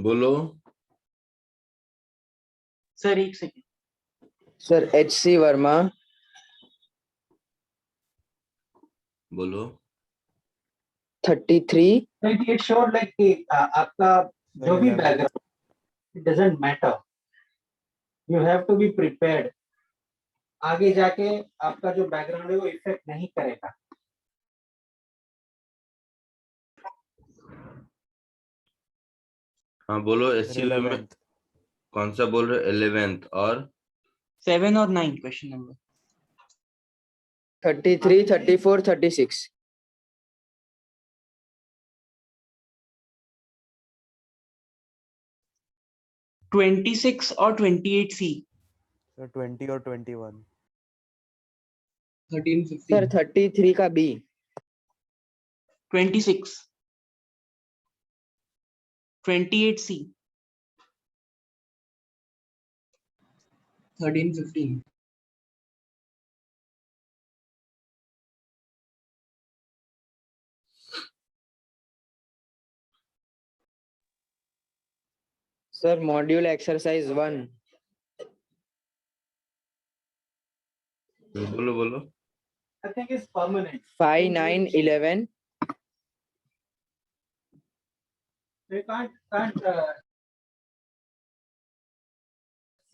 बोलो सर एक second. Sir HC Verma. बोलो 33। इट शोड लाइक कि आपका जो भी background, it doesn't matter, you have to be prepared. आगे जाके आपका जो बैकग्राउंड है वो इफेक्ट नहीं करेगा। हाँ बोलो। SCV में कौन सा बोल रहे हो? 11th और 7 और 9 क्वेश्चन नंबर 33, 34, 36। 26 और 28C। सर 20 और 21। 13 सर 15 33 का B। 26 28C 13 15। Sir module exercise 1। बोलो बोलो। I think it's permanent. 5, 9, 11। They can't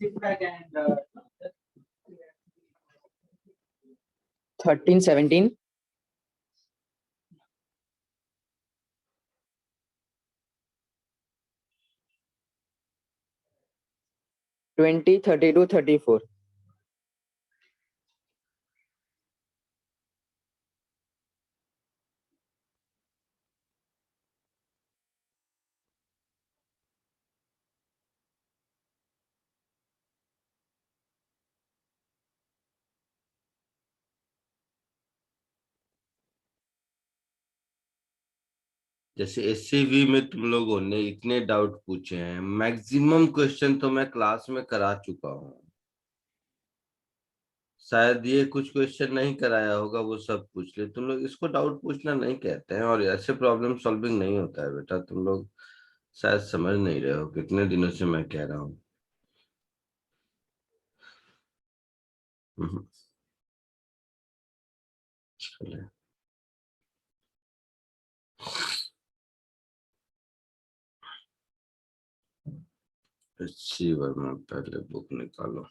sit back and 13, 17। 20, 32, 34। जैसे SCV में तुम लोगों ने इतने डाउट पूछे हैं, मैक्सिमम क्वेश्चन तो मैं क्लास में करा चुका हूँ। शायद ये कुछ क्वेश्चन नहीं कराया होगा, वो सब पूछ ले। तुम लोग इसको डाउट पूछना नहीं कहते हैं, और ऐसे प्रॉब्लम सॉल्विंग नहीं होता है बेटा। तुम लोग शायद समझ नहीं रहे हो, कितने दिनों से मैं कह रहा हूँ। चले SC वर्मा पहले बुक निकालो।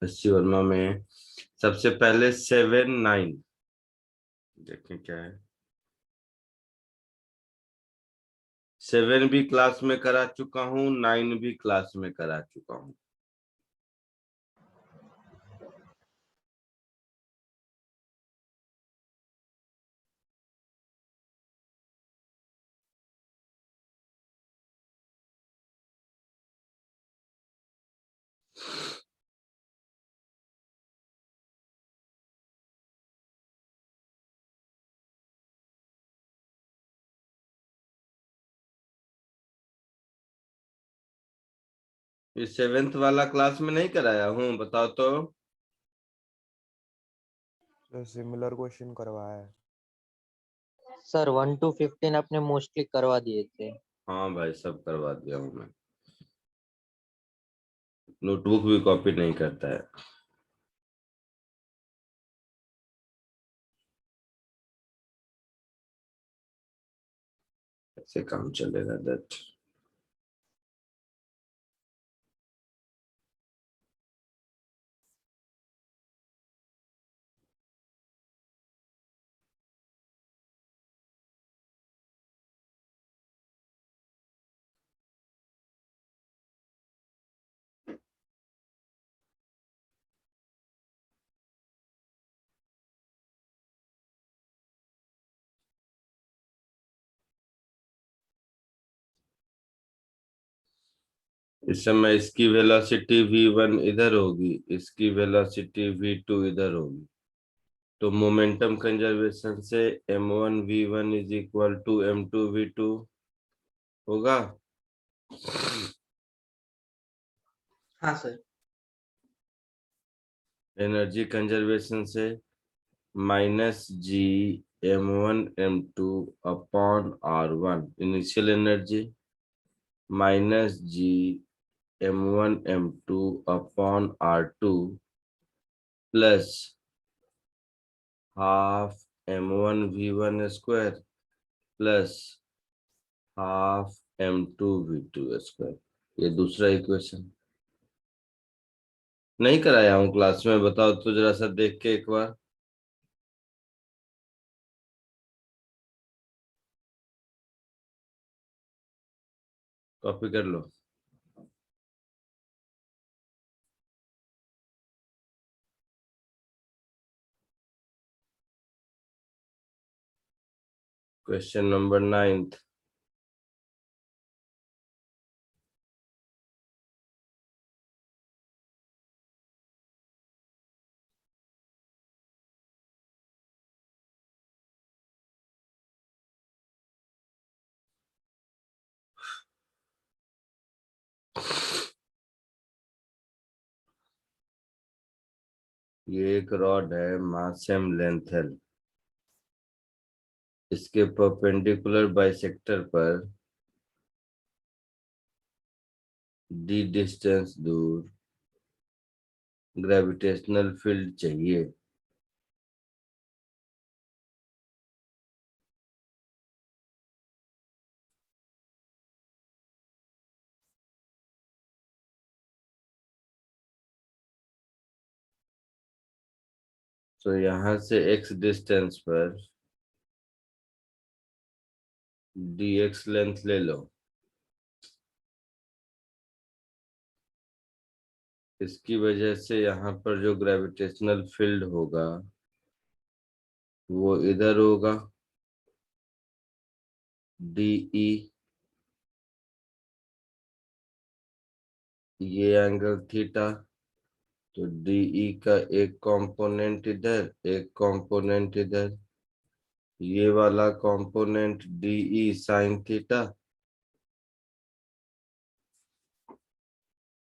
SC वर्मा में सबसे पहले 7, 9 देखें क्या है। 7 भी क्लास में करा चुका हूँ, 9 भी क्लास में करा चुका हूँ। ये 7th वाला क्लास में नहीं कराया हूँ, बताओ तो। सर सिमिलर क्वेश्चन करवाया है। सर 1 to 15 आपने मोस्टली करवा दिए थे। हाँ भाई, सब करवा दिया हूँ मैं। नोटबुक भी कॉपी नहीं करता है। ऐसे काम चलेगा दैट। इस समय इसकी वेलोसिटी v1 इधर होगी, इसकी वेलोसिटी v2 इधर होगी, तो मोमेंटम कंजर्वेशन से m1 v1 is equal to m2 v2 होगा। हाँ सर। एनर्जी कंजर्वेशन से -g m1 m2 upon r1 initial energy, -g m1 m2 upon r2 plus half m1 v1 square plus half m2 v2 square. ये दूसरा equation नहीं कराया हूँ class में, बताओ तो जरा सा देख के एक बार। कॉपी कर लो। Question number 9। ये एक रॉड है, मास एम लेंथ है। इसके परपेंडिकुलर बाइसेक्टर पर d डिस्टेंस दूर ग्रेविटेशनल फील्ड चाहिए। तो यहां से x डिस्टेंस पर dx लेंथ ले लो। इसकी वजह से यहाँ पर जो ग्रेविटेशनल फील्ड होगा वो इधर होगा, DE। ये एंगल थीटा, तो DE का एक कंपोनेंट इधर, एक कंपोनेंट इधर, ये वाला कंपोनेंट DE साइन थीटा।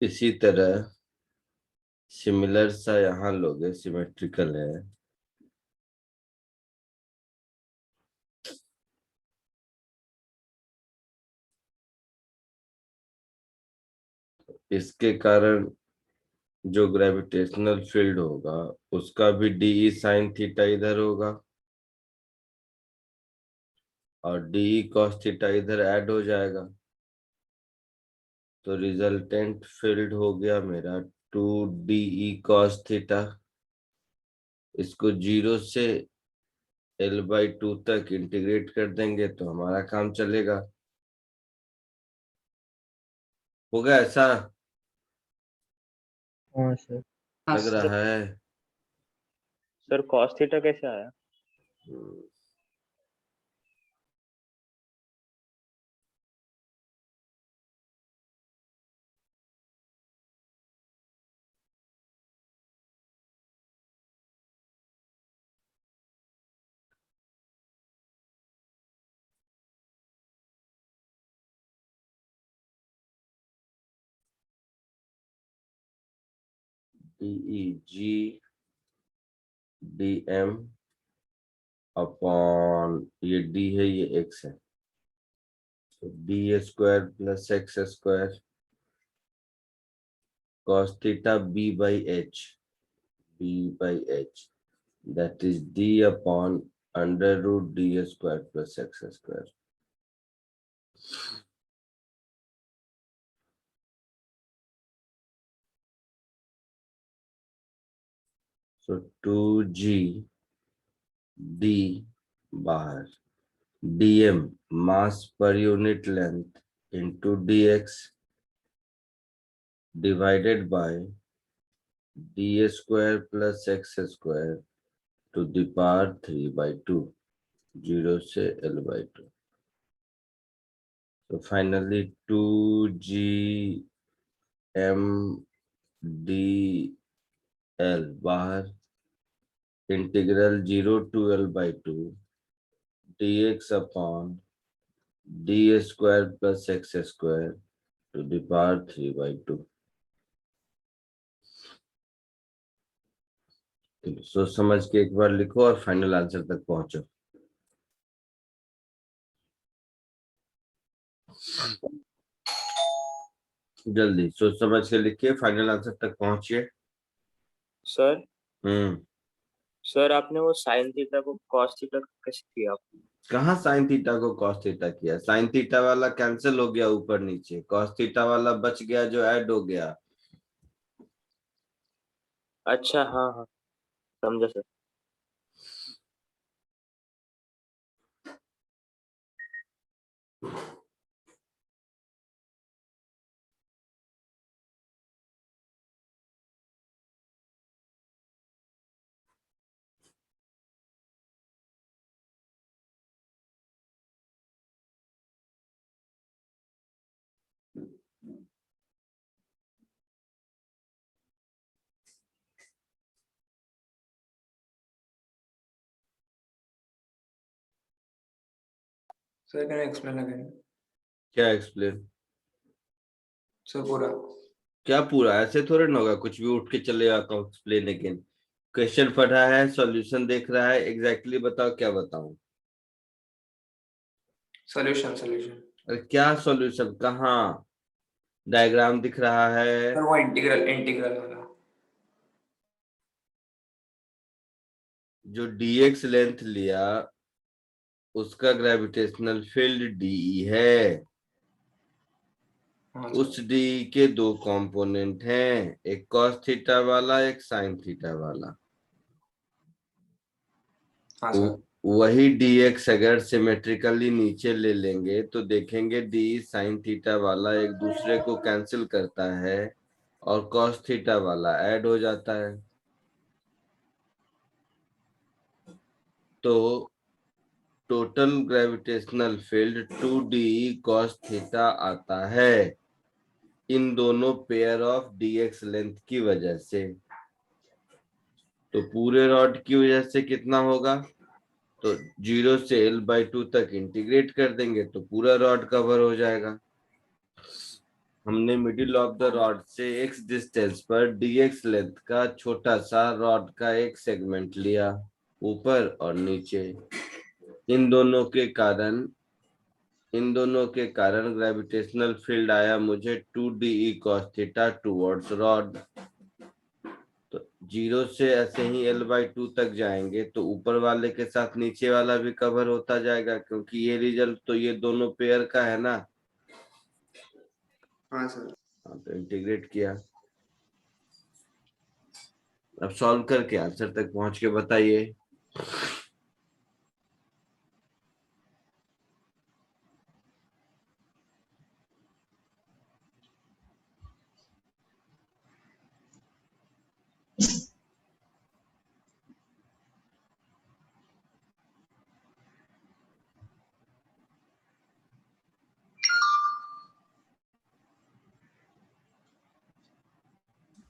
इसी तरह सिमिलर सा यहाँ लोगे, सिमेट्रिकल है। इसके कारण जो ग्रेविटेशनल फील्ड होगा उसका भी DE साइन थीटा इधर होगा और DE कॉस थीटा इधर ऐड हो जाएगा। तो रिजल्टेंट फील्ड हो गया मेरा 2DE कॉस थीटा। इसको 0 से L/2 तक इंटीग्रेट कर देंगे तो हमारा काम चलेगा। होगा ऐसा हाँ सर। लग रहा है। सर कॉस थीटा कैसे आया? हम्म। DEG DM अपॉन ये D है ये X है, तो D square plus X square cos theta B by H that is D upon under root D square plus X square. So 2G D बाहर dm mass per unit length into dx divided by d square plus x square to the power 3 by 2, 0 से L by 2. So finally 2G M D L बाहर integral 0 to L by 2 dx upon d square plus x square to the power 3 by 2. सोच समझ के एक बार लिखो और final answer तक पहुंचो। जल्दी सोच समझ के लिखिए, फाइनल आंसर तक पहुंचिए। सर हम्म, सर आपने वो साइन थीटा को कॉस थीटा कैसे किया? कहाँ साइन थीटा को कॉस थीटा किया? साइन थीटा वाला कैंसिल हो गया ऊपर नीचे, कॉस थीटा वाला बच गया जो ऐड हो गया। अच्छा हाँ हाँ समझा sir. Sir, can you explain again? क्या एक्सप्लेन? Sir, पूरा क्या पूरा? ऐसे थोड़े ना होगा, कुछ भी उठ के चले आता हूँ एक्सप्लेन अगेन। क्वेश्चन पढ़ा है, सॉल्यूशन देख रहा है, एग्जैक्टली बताओ क्या बताऊं? solution. अरे क्या सॉल्यूशन? कहाँ? डायग्राम दिख रहा है? Sir, वो इंटीग्रल वाला। जो dx लेंथ लिया उसका ग्रेविटेशनल फील्ड DE है। हाँ उस सर। D के दो कंपोनेंट हैं, एक cos थीटा वाला, एक sin थीटा वाला। हाँ सर। वही dx अगर सिमेट्रिकली नीचे ले लेंगे तो देखेंगे D sin थीटा वाला एक दूसरे को कैंसिल करता है और cos थीटा वाला ऐड हो जाता है। तो total gravitational field 2D cos theta आता है इन दोनों पेयर ऑफ dx लेंथ की वजह से। तो पूरे रॉड की वजह से कितना होगा? तो 0 से L/2 तक इंटीग्रेट कर देंगे तो पूरा रॉड कवर हो जाएगा। हमने मिडिल ऑफ द रॉड से x डिस्टेंस पर dx लेंथ का छोटा सा रॉड का एक सेगमेंट लिया, ऊपर और नीचे। इन दोनों के कारण ग्रेविटेशनल फील्ड आया मुझे 2DE cos theta towards rod. तो 0 से ऐसे ही L/2 तक जाएंगे तो ऊपर वाले के साथ नीचे वाला भी कवर होता जाएगा, क्योंकि ये रिजल्ट तो ये दोनों पेयर का है ना। हाँ सर। हाँ, तो इंटीग्रेट किया। अब सॉल्व करके आंसर तक पहुंच के बताइए।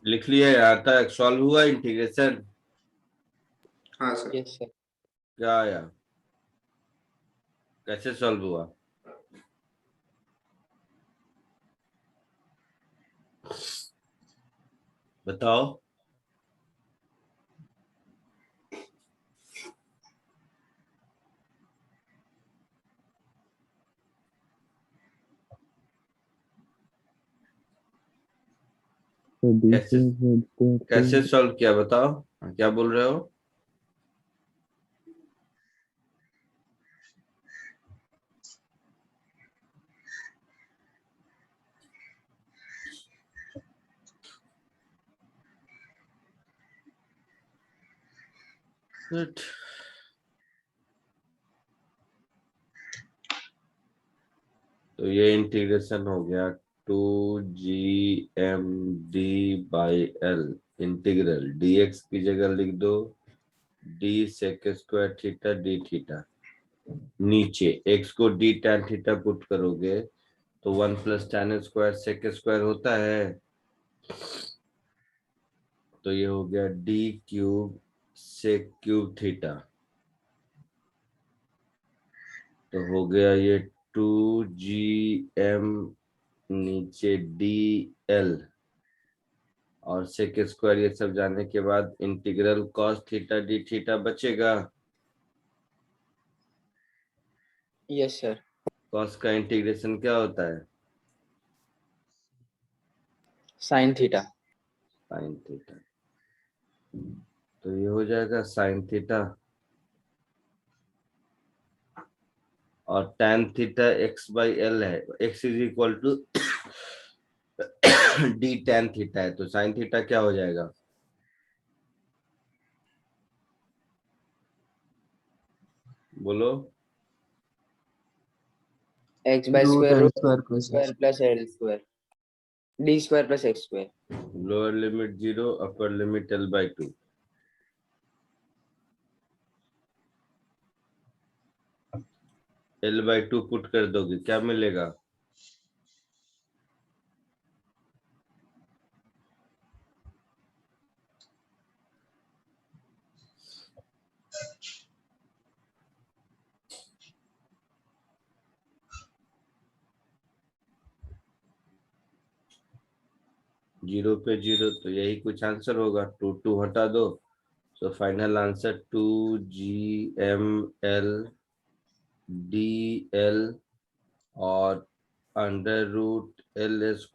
लिख लिया यार तक? सॉल्व हुआ इंटीग्रेशन? हाँ सर। Yes sir. क्या आया? कैसे सॉल्व हुआ? बताओ। कैसे कैसे सॉल्व किया बताओ? क्या बोल रहे हो? Good. तो ये इंटीग्रेशन हो गया 2GMD/L इंटीग्रल dx की जगह लिख दो d sec square theta d theta. नीचे x को d tan थीटा पुट करोगे तो 1 + tan स्क्वायर sec स्क्वायर होता है। तो ये हो गया d cube sec cube theta. तो हो गया ये 2GM नीचे DL और सेक स्क्वायर ये सब जाने के बाद integral cos theta d theta बचेगा। Yes sir. cos का इंटीग्रेशन क्या होता है? Sine theta. sin theta. तो ये हो जाएगा sin थीटा और tan थीटा x/L है। x = d tan थीटा है तो sin थीटा क्या हो जाएगा? बोलो। X by square root square plus L square D square plus X square. Lower limit 0 upper limit L/2। L/2 put कर दोगे क्या मिलेगा? जीरो पे जीरो तो यही कुछ आंसर होगा। 2 हटा दो तो फाइनल आंसर 2GML/DL और √L² +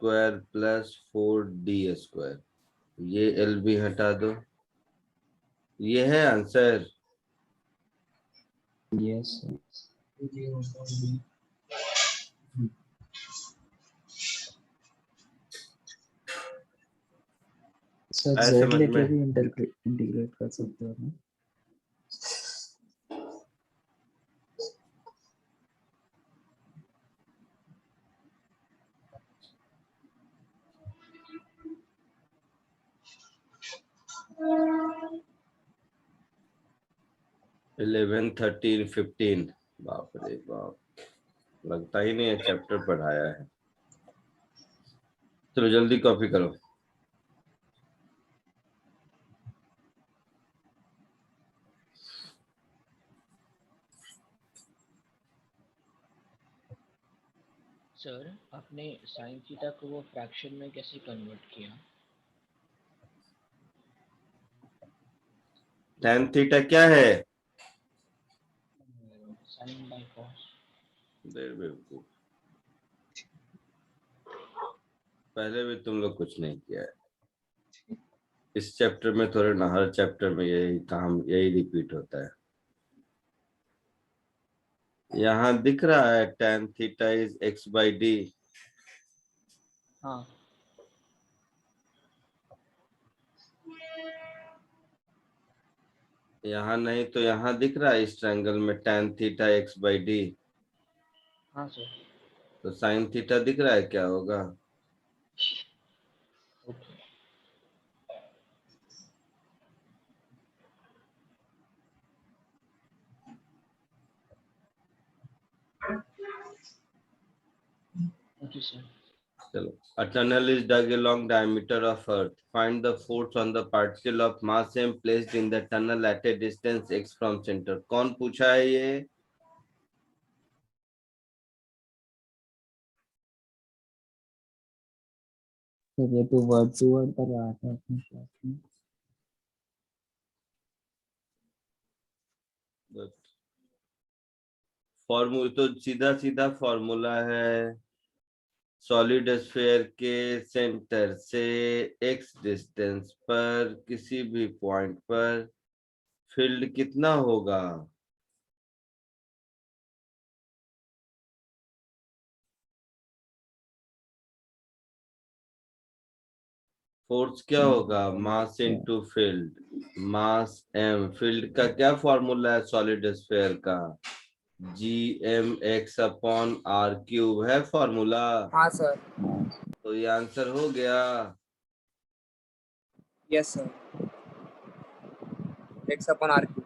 4D²। ये L भी हटा दो। ये है आंसर। Yes sir. आया जेड समझ लेके में? भी इंटीग्रेट कर सकते हो ना? 11, 13, 15। बाप रे बाप, लगता ही नहीं है चैप्टर पढ़ाया है। चलो जल्दी कॉपी करो। सर आपने साइन थीटा को वो फ्रैक्शन में कैसे कन्वर्ट किया? tan थीटा क्या है? Sign by cos. देर बेवकूफ, पहले भी तुम लोग कुछ नहीं किया है। इस चैप्टर में थोड़े ना, हर चैप्टर में यही काम, यही रिपीट होता है। यहाँ दिख रहा है tan थीटा इज x/d। हाँ यहाँ नहीं तो यहाँ दिख रहा है इस ट्रायंगल में tan थीटा x/d। हाँ सर। तो sin थीटा दिख रहा है क्या होगा? ओके। Okay sir. चलो, a tunnel is dug along diameter of earth. Find the force on the particle of mass m placed in the tunnel at a distance x from center. कौन पूछा है ये? सर ये तो word to word पर रहा था अपने क्लास में। फॉर्मूला तो सीधा सीधा फॉर्मूला है सॉलिड स्फीयर के सेंटर से x डिस्टेंस पर किसी भी पॉइंट पर फील्ड कितना होगा? फोर्स क्या होगा? मास इनटू फील्ड, मास m। फील्ड का क्या फॉर्मूला है सॉलिड स्फीयर का? gmx अपॉन r क्यूब है फॉर्मूला। हाँ सर। तो ये आंसर हो गया। Yes sir, x upon r cube।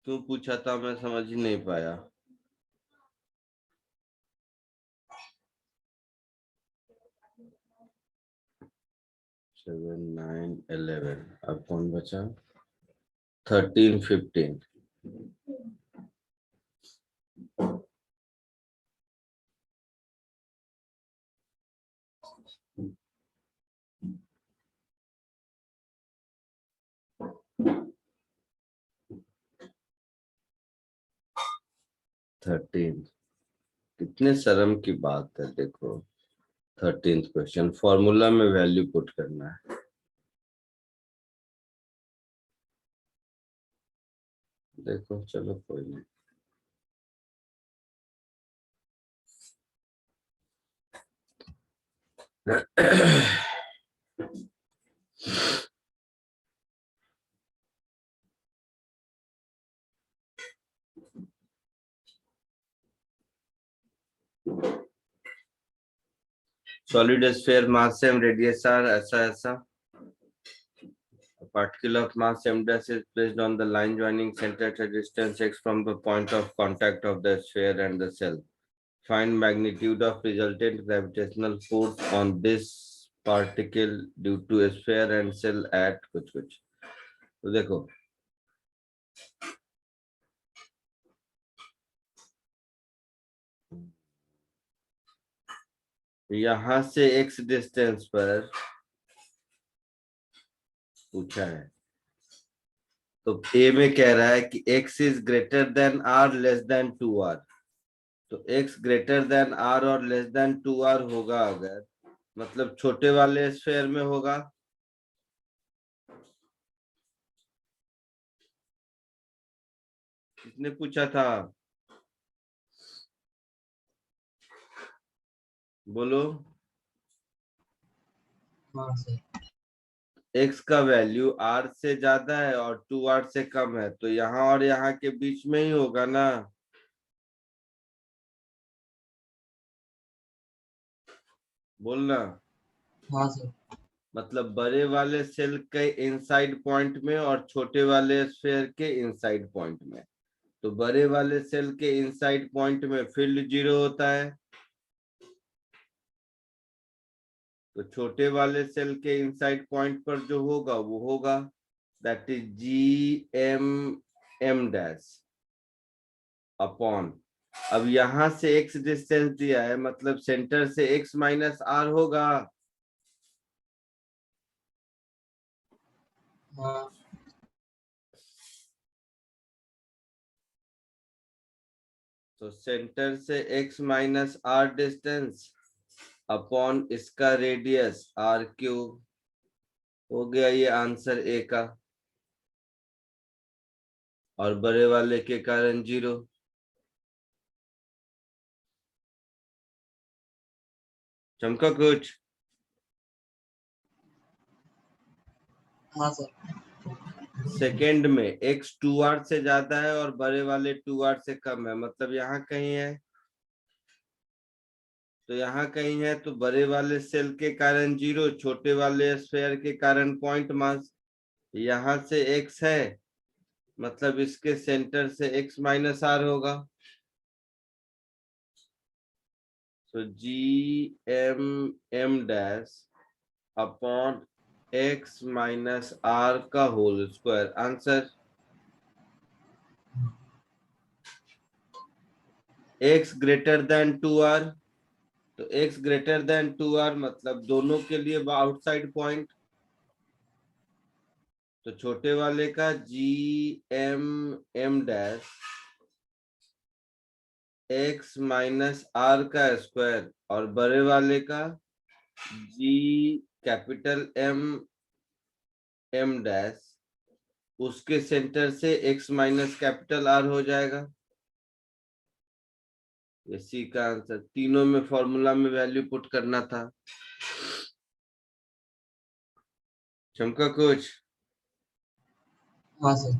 क्यों पूछा था मैं समझ ही नहीं पाया। सेवन, 9, 11, अब कौन बचा? 13, 15। थर्टीन, कितने शर्म की बात है। देखो 13th क्वेश्चन, फॉर्मूला में वैल्यू पुट करना है। देखो चलो कोई नहीं। सॉलिड स्फीयर मास m रेडियस r ऐसा ऐसा। particle of mass m dash is placed on the line joining center at a distance x from the point of contact of the sphere and the cell. Find magnitude of resultant gravitational force on this particle due to a sphere and cell at कुछ कुछ। तो देखो यहां से x distance पर पूछा है, तो a में कह रहा है कि x is greater than r less than 2r। तो x ग्रेटर देन r और लेस देन 2r होगा अगर, मतलब छोटे वाले स्फीयर में होगा। किसने पूछा था? बोलो। हाँ सर। x का वैल्यू r से ज्यादा है और 2r से कम है, तो यहाँ और यहाँ के बीच में ही होगा ना। बोलना। हाँ सर। मतलब बड़े वाले सेल के इनसाइड पॉइंट में और छोटे वाले स्फीयर के इनसाइड पॉइंट में। तो बड़े वाले सेल के इनसाइड पॉइंट में फील्ड 0 होता है, तो छोटे वाले सेल के इनसाइड पॉइंट पर जो होगा वो होगा, that is gm dash upon. अब यहां से x डिस्टेंस दिया है, मतलब सेंटर से x माइनस r होगा। हाँ। तो सेंटर से x minus r distance upon इसका रेडियस r क्यूब हो गया। ये आंसर ए का, और बड़े वाले के कारण 0। चमका कुछ? हाँ सर। सेकेंड में x 2r से ज्यादा है और बड़े वाले 2r से कम है, मतलब यहाँ कहीं है। तो यहाँ कहीं है, तो बड़े वाले सेल के कारण 0, छोटे वाले स्फीयर के कारण पॉइंट मास। यहाँ से x है, मतलब इसके सेंटर से x माइनस r होगा। तो gm dash upon x minus r का whole square answer. x greater than 2r, तो x ग्रेटर देन 2r मतलब दोनों के लिए आउटसाइड पॉइंट। तो छोटे वाले का gm dash x minus R का स्क्वायर और बड़े वाले का g capital M M dash, उसके सेंटर से x माइनस कैपिटल R हो जाएगा। ये सी का आंसर। तीनों में फॉर्मूला में वैल्यू पुट करना था। चमका कुछ? हाँ सर।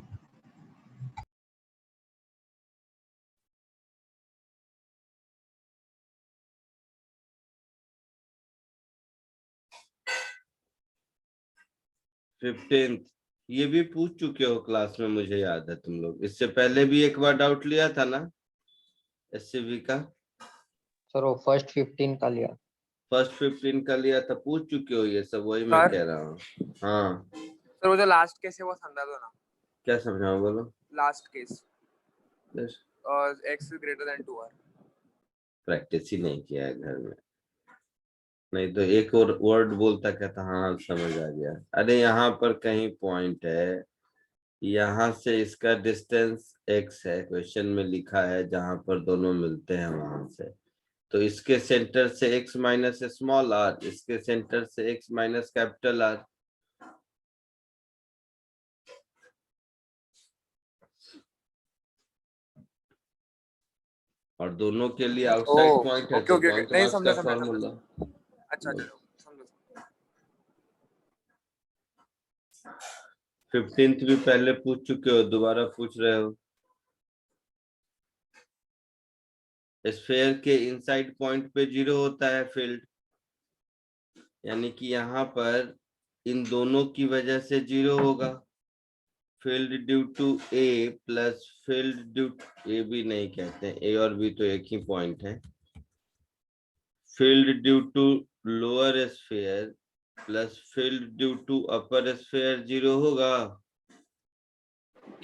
फिफ्टींथ, ये भी पूछ चुके हो क्लास में, मुझे याद है तुम लोग। इससे पहले भी एक बार डाउट लिया था ना एससीवी का? सर वो फर्स्ट 15 का लिया। फर्स्ट 15 का लिया था, पूछ चुके हो ये सब, वही मैं सर? कह रहा हूँ। हाँ सर वो जो लास्ट केस है वो समझा दो ना। क्या समझाऊं, बोलो। लास्ट केस बस x greater than 2r। Practice ही नहीं किया है घर में, नहीं तो एक और वर्ड बोलता, कहता हाँ समझ आ गया। अरे यहाँ पर कहीं पॉइंट है, यहाँ से इसका डिस्टेंस x है, क्वेश्चन में लिखा है, जहां पर दोनों मिलते हैं वहां से। तो इसके सेंटर से x माइनस स्मॉल r, इसके सेंटर से x माइनस कैपिटल R। और दोनों के लिए आउटसाइड पॉइंट है, ओके तो ओके कौन नहीं सा समझा का समझा फॉर्मूला? अच्छा चलो समझा। 15th भी पहले पूछ चुके हो, दोबारा पूछ रहे हो। स्फीयर के इनसाइड पॉइंट पे 0 होता है फील्ड, यानी कि यहाँ पर इन दोनों की वजह से 0 होगा। Field due to A plus field due, A भी नहीं कहते हैं, ए और बी तो एक ही पॉइंट है। Field due to lower sphere plus field due to upper sphere 0 होगा।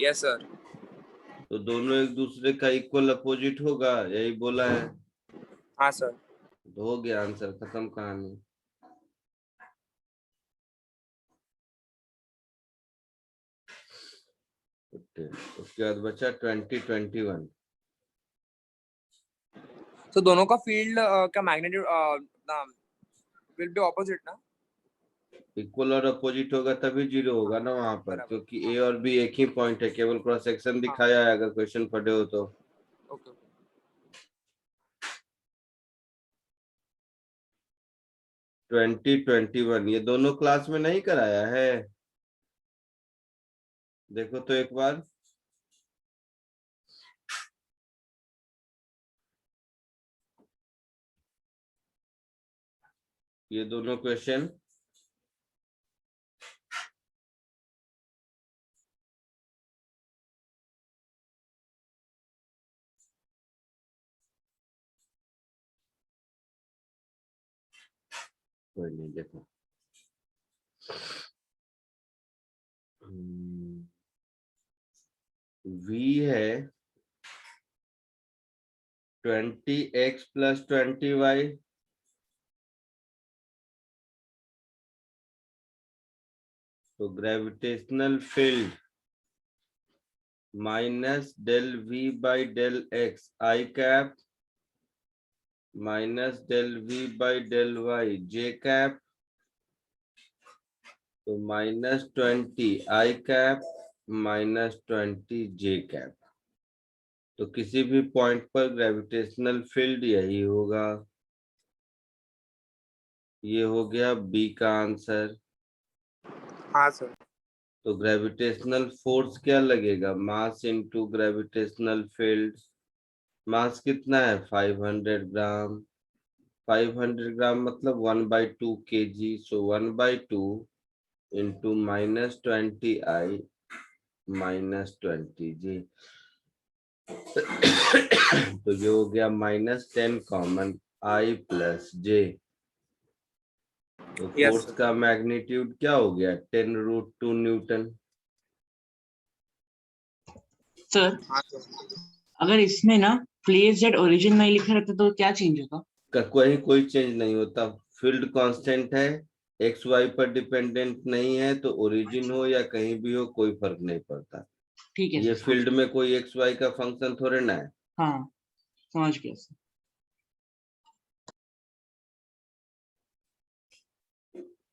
Yes sir. तो दोनों एक दूसरे का इक्वल अपोजिट होगा, यही बोला है। हाँ सर। तो हो गया आंसर, खत्म कहानी। उसके बाद बचा 2021। तो दोनों का फील्ड का मैग्नीट्यूड विल बी ऑपोजिट ना? इक्वल और अपोजिट होगा तभी 0 होगा ना वहां पर, बराबर। क्योंकि ए और बी एक ही पॉइंट है, केवल क्रॉस सेक्शन दिखाया है अगर क्वेश्चन पढ़े हो तो। ओके। 2021 ये दोनों क्लास में नहीं कराया है, देखो तो एक बार। ये दोनों क्वेश्चन कोई नहीं, देखो v है 20x प्लस 20y, तो gravitational field minus del v by del x I cap minus del v by del y j cap, तो -20 I cap minus 20 j cap. तो किसी भी पॉइंट पर ग्रेविटेशनल फील्ड यही होगा। ये हो गया बी का आंसर। हाँ सर। तो ग्रेविटेशनल फोर्स क्या लगेगा, मास इनटू ग्रेविटेशनल फील्ड। मास कितना है 500 ग्राम, 500 ग्राम मतलब 1/2 kg, सो 1/2 इंटू -20I -20 जी। तो ये हो गया -10 कॉमन I प्लस J। तो Yes, फोर्स sir. का मैग्नीट्यूड क्या हो गया 10√2 न्यूटन। सर हाँ सर। अगर इसमें ना प्लेस एट ओरिजिन नहीं लिखा रहता तो क्या चेंज होता? कोई चेंज नहीं होता, फील्ड कांस्टेंट है, एक्स वाई पर डिपेंडेंट नहीं है, तो ओरिजिन हो या कहीं भी हो कोई फर्क नहीं पड़ता। ठीक है ये सर। फील्ड में कोई एक्स वाई का फंक्शन थोड़े ना है। हाँ समझ गया sir.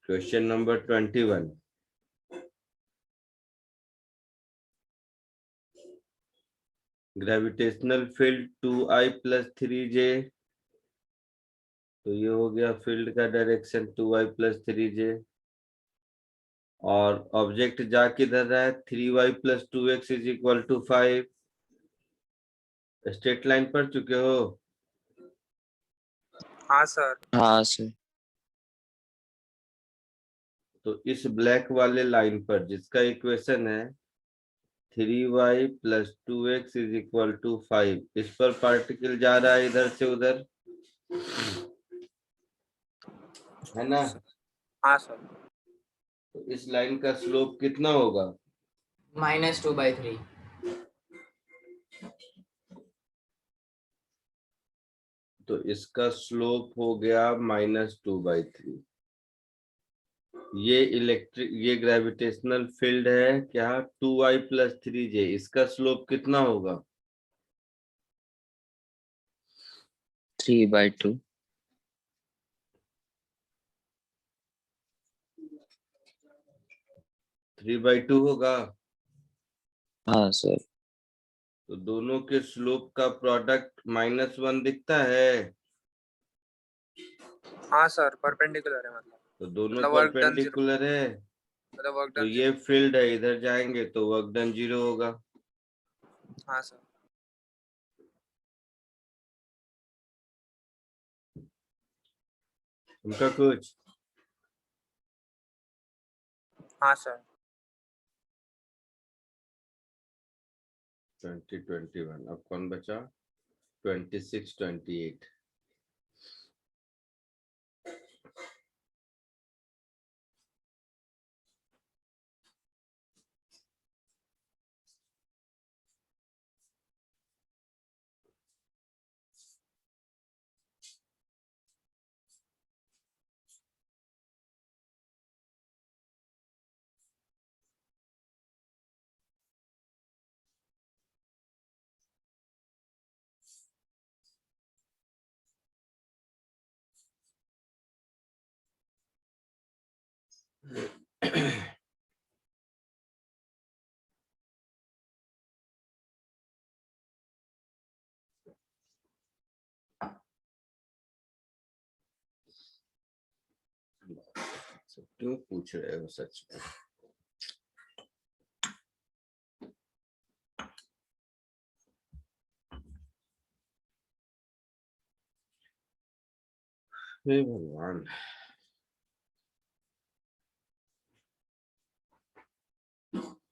Question number 21। Gravitational field 2i + 3j, तो ये हो गया फील्ड का डायरेक्शन 2i + 3j, और ऑब्जेक्ट जा किधर रहा है 3y + 2x = 5। स्ट्रेट लाइन पढ़ चुके हो? हाँ सर। हाँ सर। तो इस ब्लैक वाले लाइन पर जिसका इक्वेशन है 3y + 2x = 5, इस पर पार्टिकल जा रहा है इधर से उधर, है ना? हाँ सर। तो इस लाइन का स्लोप कितना होगा? -2/3। तो इसका स्लोप हो गया -2/3। ये ग्रेविटेशनल फील्ड है क्या 2i + 3j, इसका स्लोप कितना होगा? 3/2। 3/2 होगा। हाँ सर। तो दोनों के स्लोप का प्रोडक्ट -1 दिखता है। हाँ सर, परपेंडिकुलर है मतलब। तो दोनों मतलब वर्क डन 0, परपेंडिकुलर है, मतलब वर्क तो डन ये 0। फील्ड है, इधर जाएंगे तो वर्क डन 0 होगा। हाँ सर। उनका कुछ? हाँ सर। 2021। अब कौन बचा? 26, 28। क्यों पूछ रहे हो सच में? हे भगवान।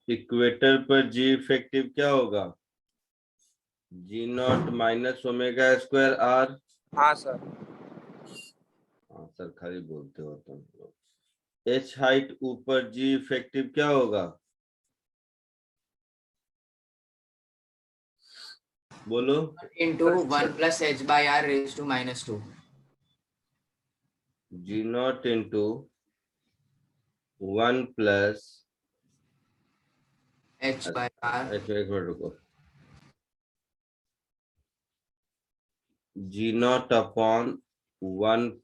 इक्वेटर पर जी इफेक्टिव क्या होगा? G0 - ω² R। हाँ सर। हाँ सर, खाली बोलते हो तुम लोग। H हाइट ऊपर जी इफेक्टिव क्या होगा? बोलो। into 1 + h/r⁻²। G0 into 1 + h/r। एक मिनट रुको। G0/1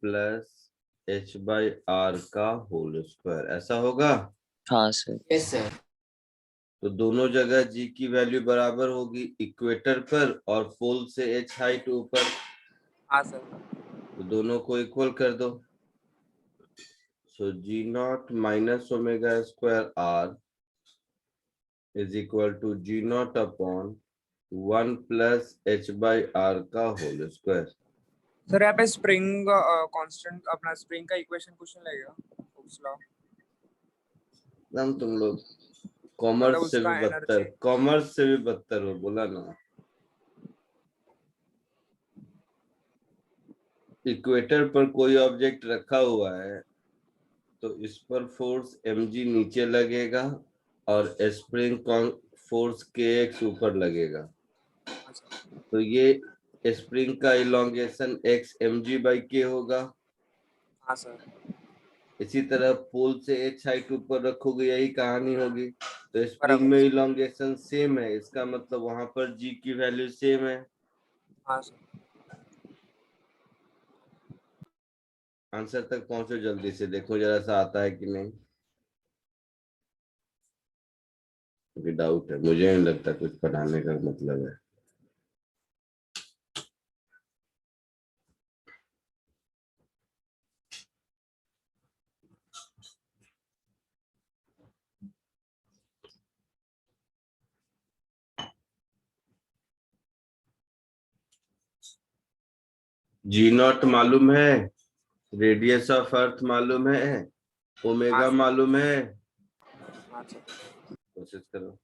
+ h/r का होल स्क्वायर, ऐसा होगा? हाँ सर। Yes sir. तो दोनों जगह जी की वैल्यू बराबर होगी, इक्वेटर पर और पोल से h हाइट ऊपर। हाँ सर। तो दोनों को इक्वल कर दो। सो G0 - ω² R = G0/1 + h/r का होल स्क्वायर। सर यहाँ पे स्प्रिंग कांस्टेंट, अपना स्प्रिंग का इक्वेशन क्वेश्चन लगेगा उसला। तुम लोग मतलब कॉमर्स से भी उसका बदतर, एनर्जी। कॉमर्स से भी बदतर हो, बोला ना। इक्वेटर पर कोई ऑब्जेक्ट रखा हुआ है तो इस पर फोर्स mg नीचे लगेगा और स्प्रिंग फोर्स kx ऊपर लगेगा। तो ये स्प्रिंग का इलोंगेशन x mg/k होगा। हाँ सर। इसी तरह पोल से h हाइट ऊपर रखोगे, यही कहानी होगी। तो स्प्रिंग बराबर। में इलोंगेशन सेम है, इसका मतलब वहां पर g की वैल्यू सेम है। हाँ सर। आंसर तक पहुंचो जल्दी से, देखो जरा सा आता है कि नहीं, क्योंकि डाउट है, मुझे नहीं लगता कुछ पढ़ाने का मतलब है। जी नॉट मालूम है, रेडियस ऑफ अर्थ मालूम है, ओमेगा हाँ मालूम है, हाँ सर। कोशिश करो।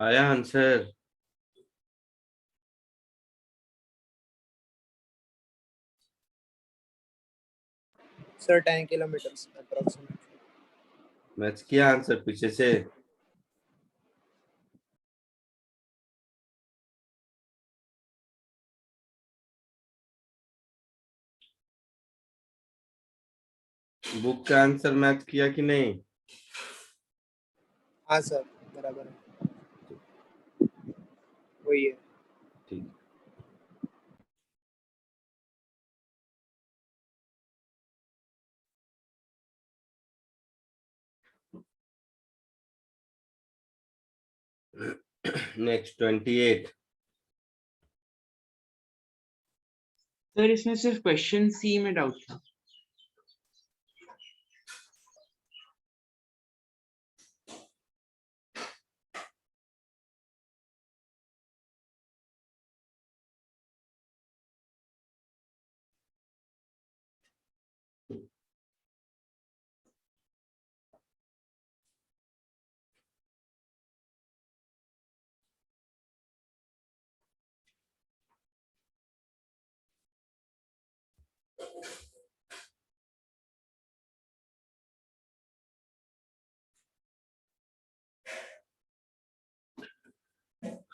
आया answer? Sir 10 kilometres approximately. Match किया आंसर पीछे से? बुक का आंसर मैच किया कि नहीं? हाँ सर बराबर है, वही है। ठीक। नेक्स्ट 28। सर इसमें सिर्फ क्वेश्चन सी में डाउट था।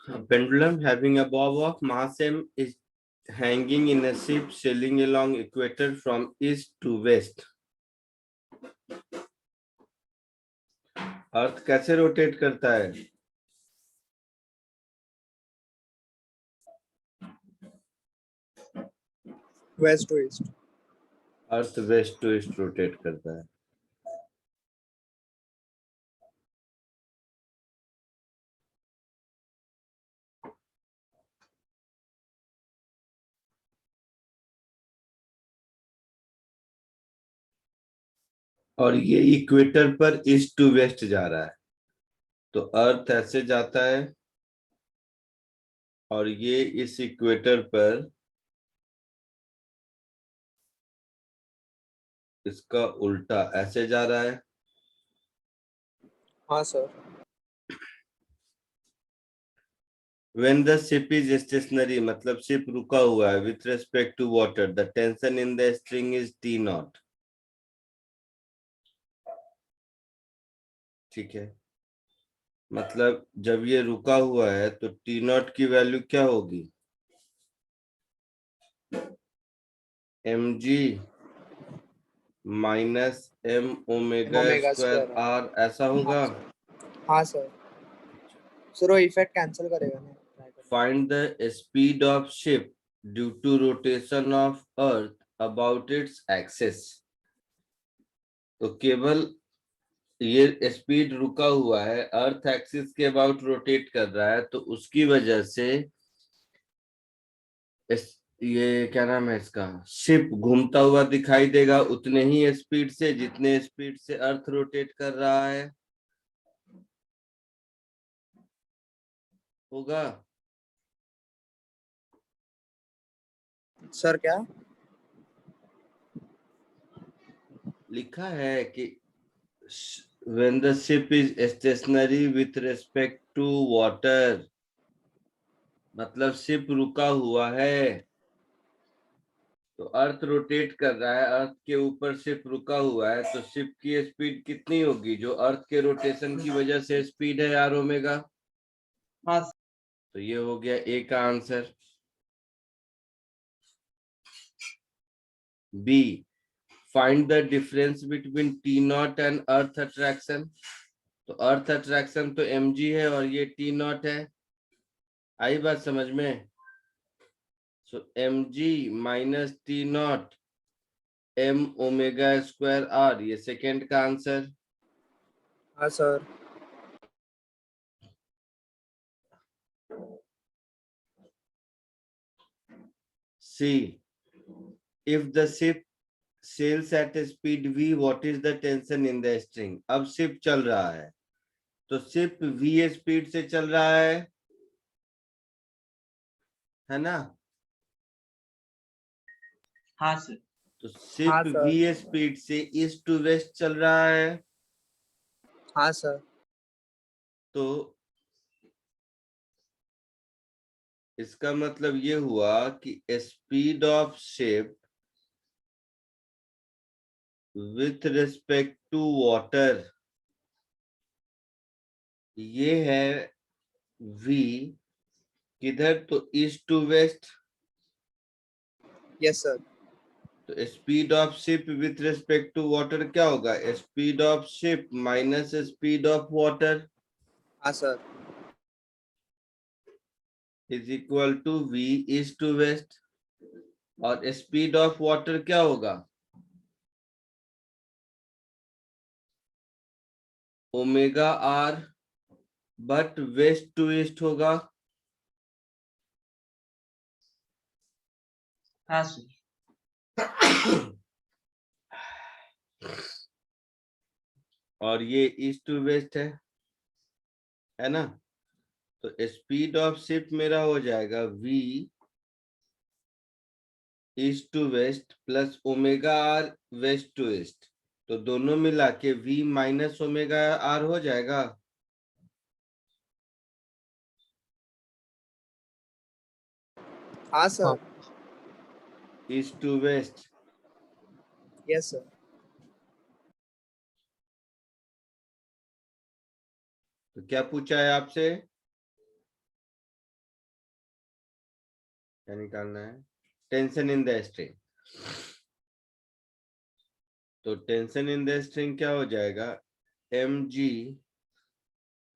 A pendulum having a bob of mass m is hanging in a ship sailing along equator from east to west. अर्थ कैसे रोटेट करता है? West to east. Earth west to east rotate करता है। और ये equator पर east to waste जा रहा है, तो अर्थ ऐसे जाता है और ये इस इक्वेटर पर इसका उल्टा ऐसे जा रहा है। हाँ sir. When the ship is stationary, मतलब शिप रुका हुआ है with respect to water, the tension in the string is T naught. ठीक है, मतलब जब ये रुका हुआ है तो T naught की वैल्यू क्या होगी? mg minus m omega square r, ऐसा होगा। हाँ सर। सर वो इफेक्ट कैंसिल करेगा ना। Find the speed of ship due to rotation of earth about its axis. तो केवल ये स्पीड रुका हुआ है, अर्थ एक्सिस के अबाउट रोटेट कर रहा है, तो उसकी वजह से ये क्या नाम है इसका, शिप घूमता हुआ दिखाई देगा उतने ही स्पीड से जितने स्पीड से अर्थ रोटेट कर रहा है। होगा सर क्या लिखा है कि when the ship is stationary with respect to water, मतलब शिप रुका हुआ है तो अर्थ रोटेट कर रहा है, अर्थ के ऊपर शिप रुका हुआ है, तो शिप की स्पीड कितनी होगी जो अर्थ के रोटेशन की वजह से स्पीड है आर ओमेगा। हाँ तो ये हो गया ए का answer. B, find the difference between T naught and earth attraction. तो अर्थ अट्रैक्शन तो mg है और ये टी नॉट है, आई बात समझ में? So mg minus T naught m omega square r, ये सेकेंड का आंसर। हाँ sir. C, if the ship sails at a speed v, what is the tension in the string? अब शिप चल रहा है, तो शिप v स्पीड से चल रहा है ना? हाँ सर। तो शिप हाँ सर। v स्पीड से ईस्ट टू वेस्ट चल रहा है। हाँ सर। तो इसका मतलब ये हुआ कि speed of ship with respect to water ये है v, किधर? तो east to west. Yes sir. तो speed of ship with respect to water क्या होगा? Speed of ship minus speed of water हाँ sir. Is equal to v east to west. और speed of water क्या होगा? Omega r, but west to east होगा। हाँ sir. और ये ईस्ट टू वेस्ट है ना? तो स्पीड ऑफ शिप मेरा हो जाएगा v east to west plus omega R west to east, तो दोनों मिला के v माइनस ओमेगा आर हो जाएगा। हाँ sir. East to west. Yes sir. तो क्या पूछा है आपसे? क्या निकालना है? Tension in the string. तो टेंशन इन द स्ट्रिंग क्या हो जाएगा? mg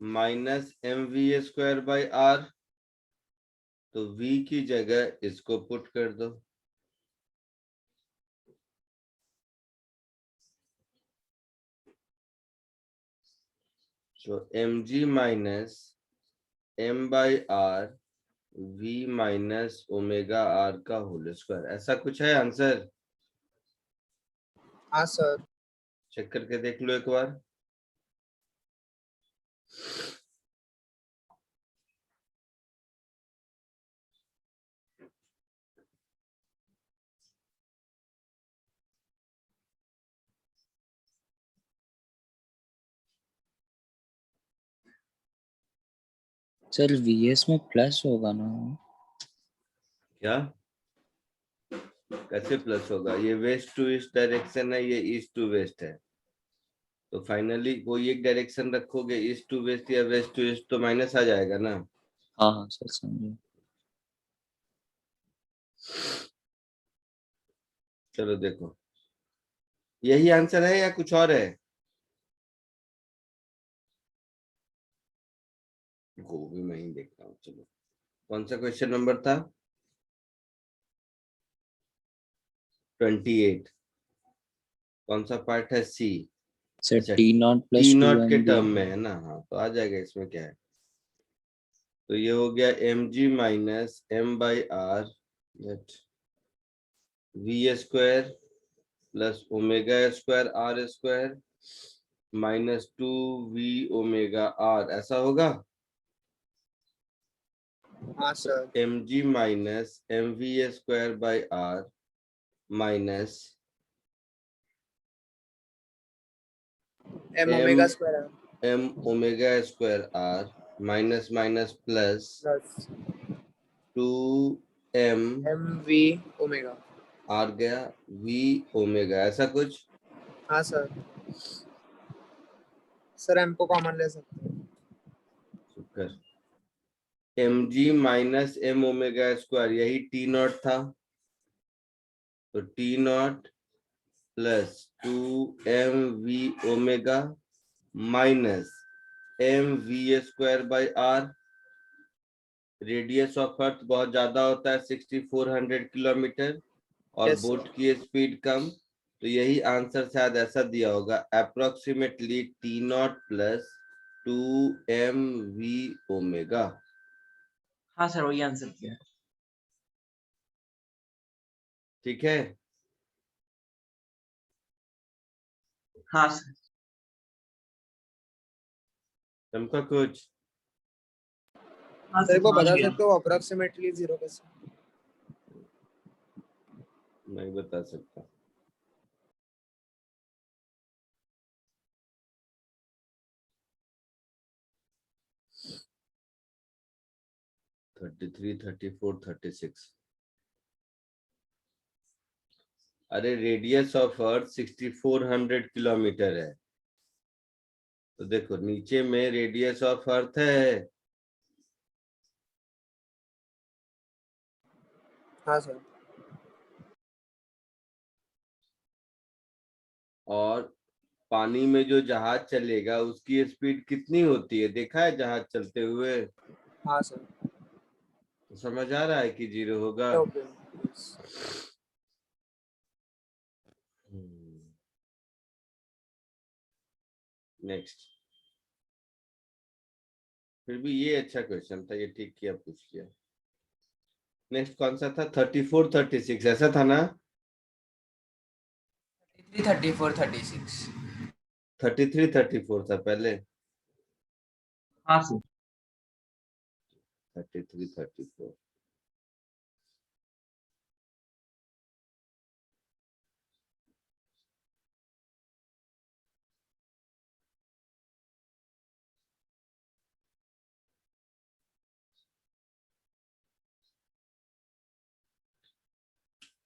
minus mv²/r। तो v की जगह इसको पुट कर दो। तो mg minus m/r v minus omega r का होल स्क्वायर, ऐसा कुछ है आंसर? हाँ सर। चेक करके देख लो एक बार। सर VS में प्लस होगा ना? क्या कैसे प्लस होगा? ये वेस्ट टू ईस्ट डायरेक्शन है, ये ईस्ट टू वेस्ट है। तो फाइनली कोई एक डायरेक्शन रखोगे, ईस्ट टू वेस्ट या वेस्ट टू ईस्ट, तो माइनस आ जाएगा ना। हाँ हाँ सर समझे। चलो देखो, यही आंसर है या कुछ और है? वो भी मैं ही देखता हूँ। चलो, कौन सा क्वेश्चन नंबर था? 28। कौन सा पार्ट है? सी। सर अच्छा, T0 टी प्लस नॉट के 2mb। टर्म में है ना? हाँ, तो आ जाएगा। इसमें क्या है? तो ये हो गया mg minus m/r v² plus omega r² minus 2v omega r, ऐसा होगा। हाँ sir. mg minus mv²/r minus m omega square m omega r minus minus plus plus 2m mv omega. r गया v ओमेगा, ऐसा कुछ। हाँ sir. Sir m को common ले सकते हैं। शुक्र। mg माइनस m ओमेगा², यही T0 था। तो T0 plus 2mv omega minus mv²/r। Radius of earth बहुत ज्यादा होता है, 6400 किलोमीटर, और Yes, बोट sir. की स्पीड कम। तो यही आंसर शायद ऐसा दिया होगा, approximately T0 plus 2mv omega. हाँ सर वही आंसर किया। ठीक है। हाँ सर। तुमको कुछ हाँ सर सर वो समझ बता गया। सकते हो अप्रोक्सीमेटली 0 कैसे? नहीं बता सकता। थर्टी 34 36। अरे रेडियस ऑफ अर्थ 6400 किलोमीटर है। तो देखो नीचे में रेडियस ऑफ अर्थ है, हाँ सर। और पानी में जो जहाज चलेगा उसकी स्पीड कितनी होती है? देखा है जहाज चलते हुए? हाँ सर। तो समझ आ रहा है कि 0 होगा। ओके। नेक्स्ट। फिर भी ये अच्छा क्वेश्चन था, ये ठीक किया, पूछ लिया। नेक्स्ट कौन सा था? 34 36, ऐसा था ना? 34 36। 33 34 था पहले। हाँ sir. 33 34।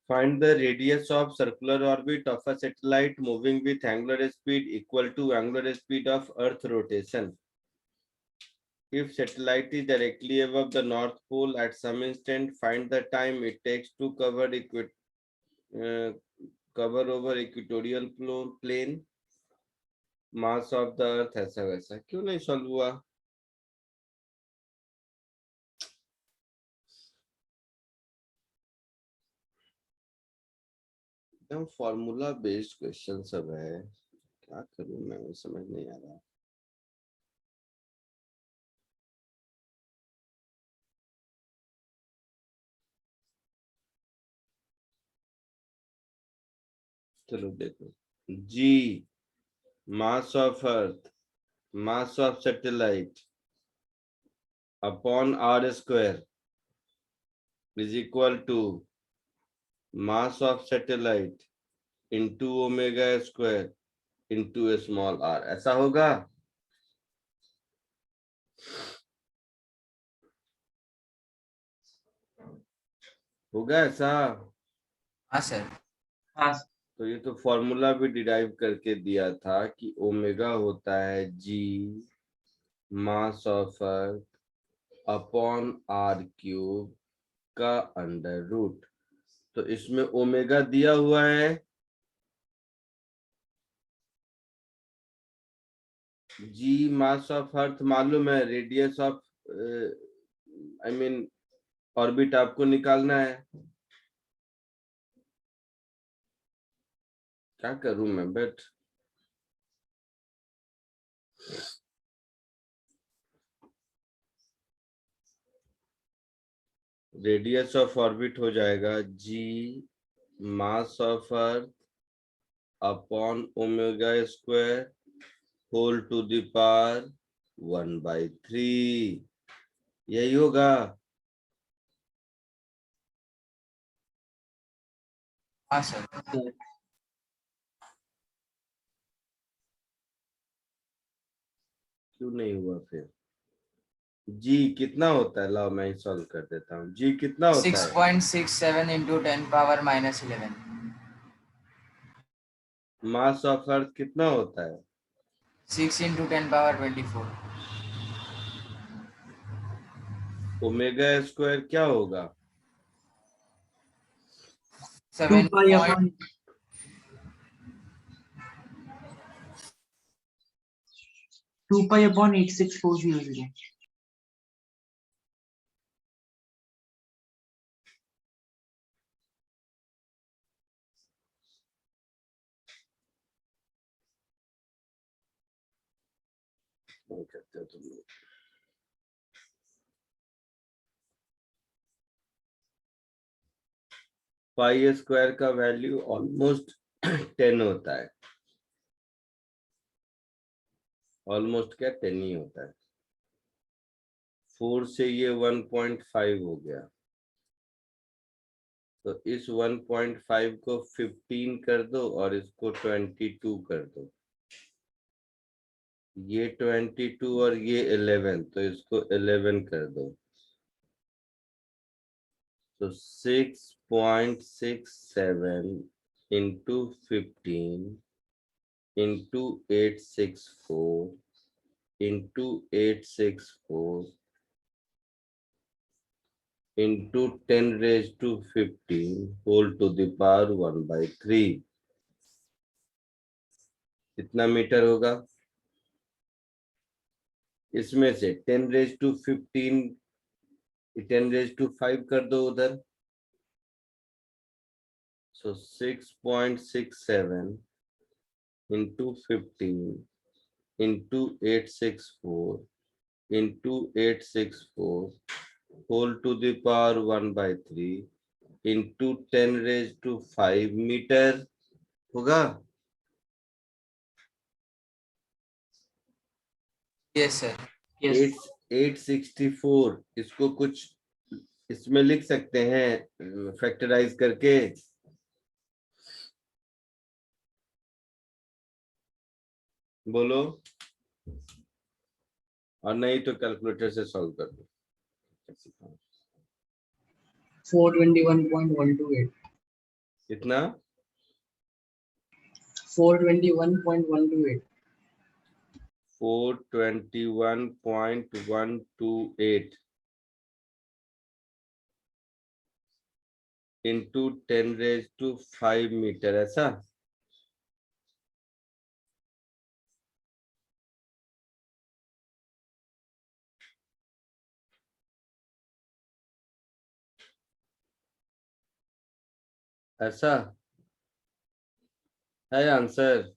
Find the radius of circular orbit of a satellite moving with angular speed equal to angular speed of Earth rotation. If satellite is directly above the North Pole at some instant, find the time it takes to cover over equatorial plane, mass of the earth, ऐसा वैसा क्यों नहीं solve हुआ? एकदम formula based question सब है, क्या करूं मैं, समझ नहीं आ रहा। चलो देखो, जी mass of earth, mass of satellite upon r square is equal to mass of satellite into omega square into a small r, ऐसा होगा? होगा ऐसा? हाँ सर। हाँ तो ये तो फॉर्मूला भी डिराइव करके दिया था कि ओमेगा होता है G mass of earth upon R cube का अंडर रूट। तो इसमें ओमेगा दिया हुआ है, जी मास ऑफ अर्थ मालूम है, radius of I mean orbit आपको निकालना है। क्या करूं मैं बेट? रेडियस ऑफ ऑर्बिट हो जाएगा G mass of earth upon omega square whole to the power 1/3, यही होगा। हाँ सर। क्यों नहीं हुआ फिर? जी कितना होता है? लाओ मैं सॉल्व कर देता हूँ। जी कितना होता है? 6.67 into 10 power minus 11। Mass of अर्थ कितना होता है? 6 into 10 power 24। ओमेगा स्क्वायर क्या होगा? 7 2 pi upon 2 pi upon 86400। नहीं करते हो तुम लोग। पाई स्क्वायर का वैल्यू ऑलमोस्ट 10 होता है, ऑलमोस्ट क्या 10 ही होता है। 4 से ये 1.5 हो गया, तो इस 1.5 को 15 कर दो और इसको 22 कर दो, ये 22 और ये 11, तो इसको 11 कर दो, तो 6.67 into 15 into 864 into 864 into 10 raised to 15 whole to the power 1/3, कितना मीटर होगा? इसमें से 10 raised to 15 10 raised to 5 कर दो उधर, so 6.67 into 15 into 864 into 864 whole to the power 1/3 into 10 raised to 5 metre होगा। Yes sir. 864, इसको कुछ इसमें लिख सकते हैं फैक्टराइज करके? बोलो, और नहीं तो कैलकुलेटर से सॉल्व कर दो। 421.128। कितना? 421.128। 421.128 into 10⁵ मीटर, ऐसा? ऐसा है आंसर?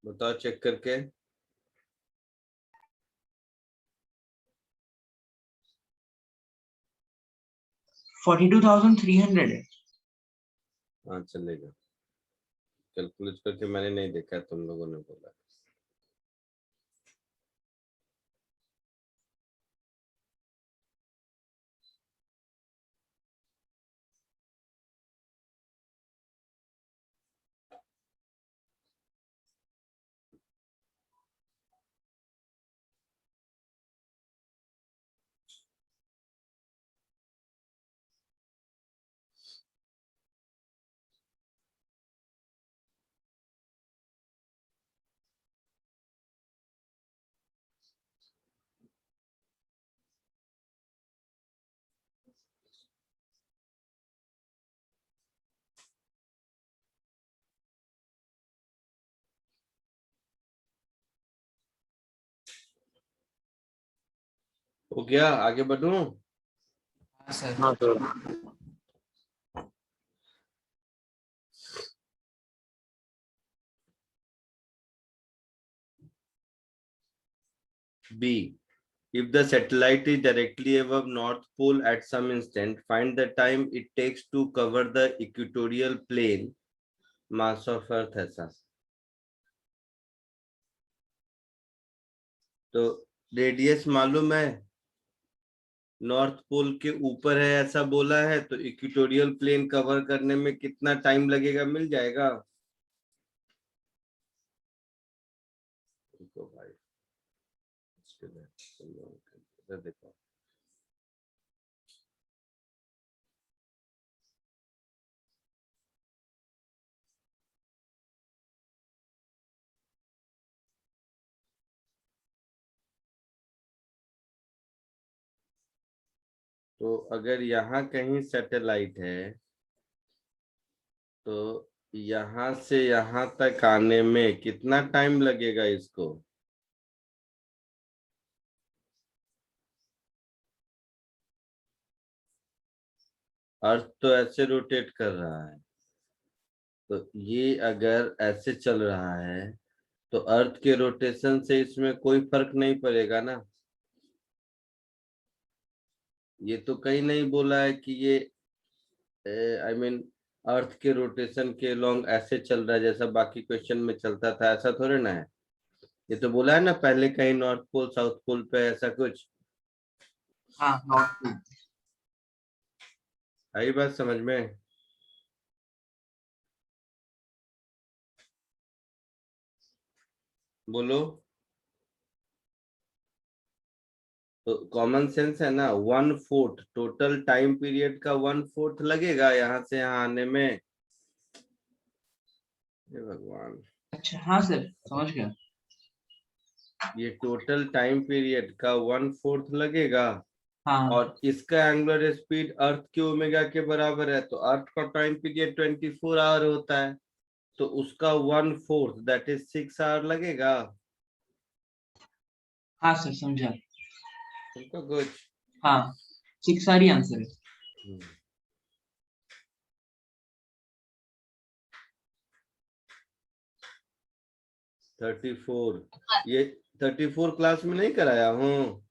बताओ चेक करके। $42,300 है। हाँ चलेगा, कैलकुलेट करके मैंने नहीं देखा, तुम लोगों ने बोला। हो गया, आगे बढ़ूं? हाँ सर। हाँ sir. B. If the satellite is directly above North Pole at some instant, find the time it takes to cover the equatorial plane, mass of Earth, ऐसा। तो रेडियस मालूम है, नॉर्थ पोल के ऊपर है ऐसा बोला है, तो इक्वेटोरियल प्लेन कवर करने में कितना टाइम लगेगा, मिल जाएगा। देखो भाई, देखो तो अगर यहाँ कहीं सैटेलाइट है तो यहाँ से यहाँ तक आने में कितना टाइम लगेगा इसको? अर्थ तो ऐसे रोटेट कर रहा है, तो ये अगर ऐसे चल रहा है तो अर्थ के रोटेशन से इसमें कोई फर्क नहीं पड़ेगा ना। ये तो कहीं नहीं बोला है कि ये आई मीन अर्थ के रोटेशन के लॉन्ग ऐसे चल रहा है जैसा बाकी क्वेश्चन में चलता था, ऐसा थोड़े ना है। ये तो बोला है ना पहले कहीं नॉर्थ पोल साउथ पोल पे ऐसा कुछ। हाँ नॉर्थ पोल। आई बात समझ में? बोलो। तो कॉमन सेंस है ना, 1/4 टोटल टाइम पीरियड का 1/4 लगेगा यहाँ से यहाँ आने में। हे भगवान, अच्छा हाँ सर समझ गया। ये टोटल टाइम पीरियड का 1/4 लगेगा। हाँ और इसका एंगुलर स्पीड अर्थ के ओमेगा के बराबर है, तो अर्थ का टाइम पीरियड 24 आवर होता है, तो उसका 1/4 दैट इज 6 आवर लगेगा। हाँ सर समझा। तुमको कुछ हाँ 6 सारी आंसर है। 34, ये 34 क्लास में नहीं कराया हूँ।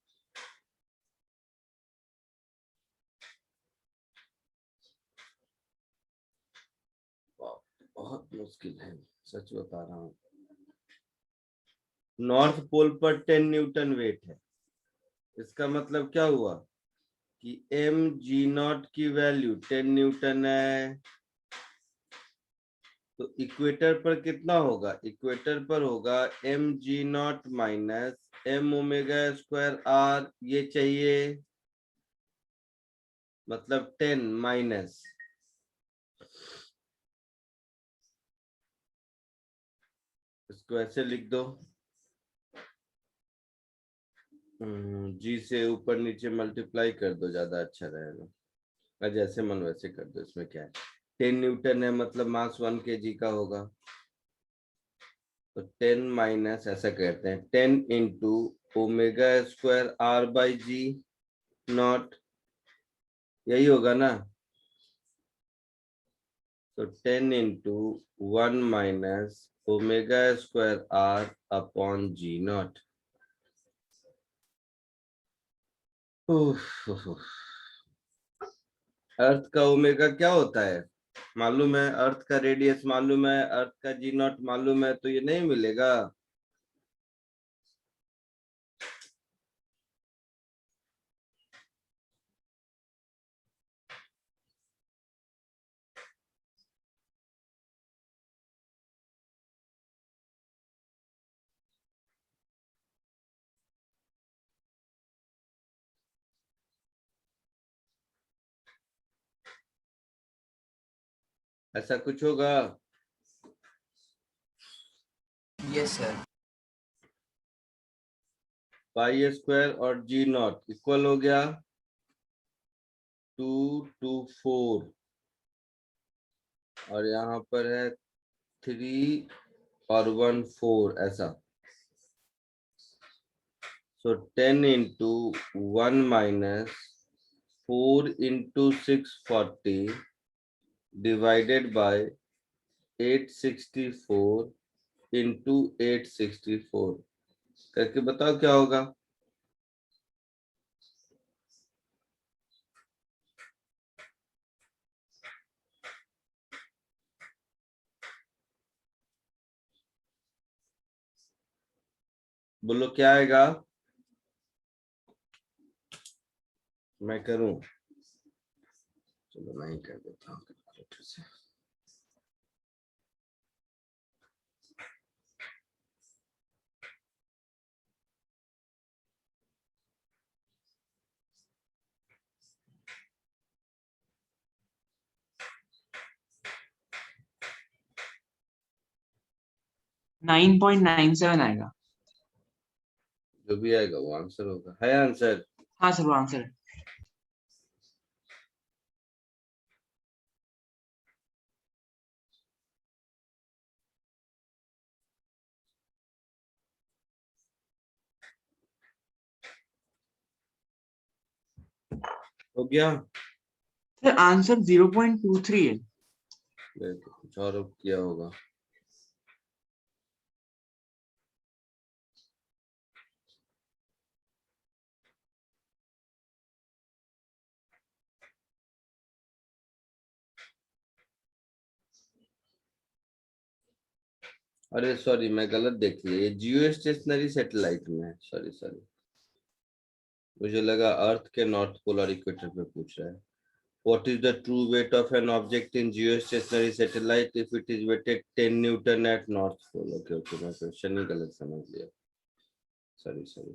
बहुत मुश्किल है, सच बता रहा हूँ। नॉर्थ पोल पर 10 न्यूटन वेट है, इसका मतलब क्या हुआ कि mg0 की वैल्यू 10 न्यूटन है। तो इक्वेटर पर कितना होगा? इक्वेटर पर होगा mg0 minus m omega square r, ये चाहिए, मतलब 10 माइनस इसको ऐसे लिख दो, जी से ऊपर नीचे मल्टीप्लाई कर दो, ज्यादा अच्छा रहेगा। जैसे मन वैसे कर दो, इसमें क्या है। 10 न्यूटन है मतलब मास 1 kg का होगा, तो 10 माइनस ऐसा कहते हैं 10 into omega square R by G naught, यही होगा ना। तो 10 into 1 minus omega square R upon G naught. Earth का ओमेगा क्या होता है मालूम है, अर्थ का रेडियस मालूम है, अर्थ का जी नॉट मालूम है, तो ये नहीं मिलेगा। ऐसा कुछ होगा। Yes sir. पाई स्क्वायर और जी नॉट इक्वल हो गया 2 to 4, और यहाँ पर है 3 और 1 4 ऐसा। सो 10 into 1 minus 4 into 640 divided by 864 into 864 करके बताओ क्या होगा। बोलो क्या आएगा। मैं करूं, चलो मैं ही कर देता हूँ कैलकुलेटर से। नाइन 9.97 आएगा। जो भी आएगा वो आंसर होगा, है आंसर। हाँ सर, वो आंसर है। हो गया। सर आंसर 0.23 है। देखो कुछ और किया होगा। अरे सॉरी, मैं गलत देख लिया, ये जियो स्टेशनरी सैटेलाइट में है। सॉरी सॉरी, मुझे लगा अर्थ के नॉर्थ पोल और इक्वेटर पे पूछ रहा है। What is the true weight of an object in geostationary satellite if it is weighted 10 Newton at North Pole? Okay, okay, मैं क्वेश्चन ही गलत समझ लिया। Sorry sorry.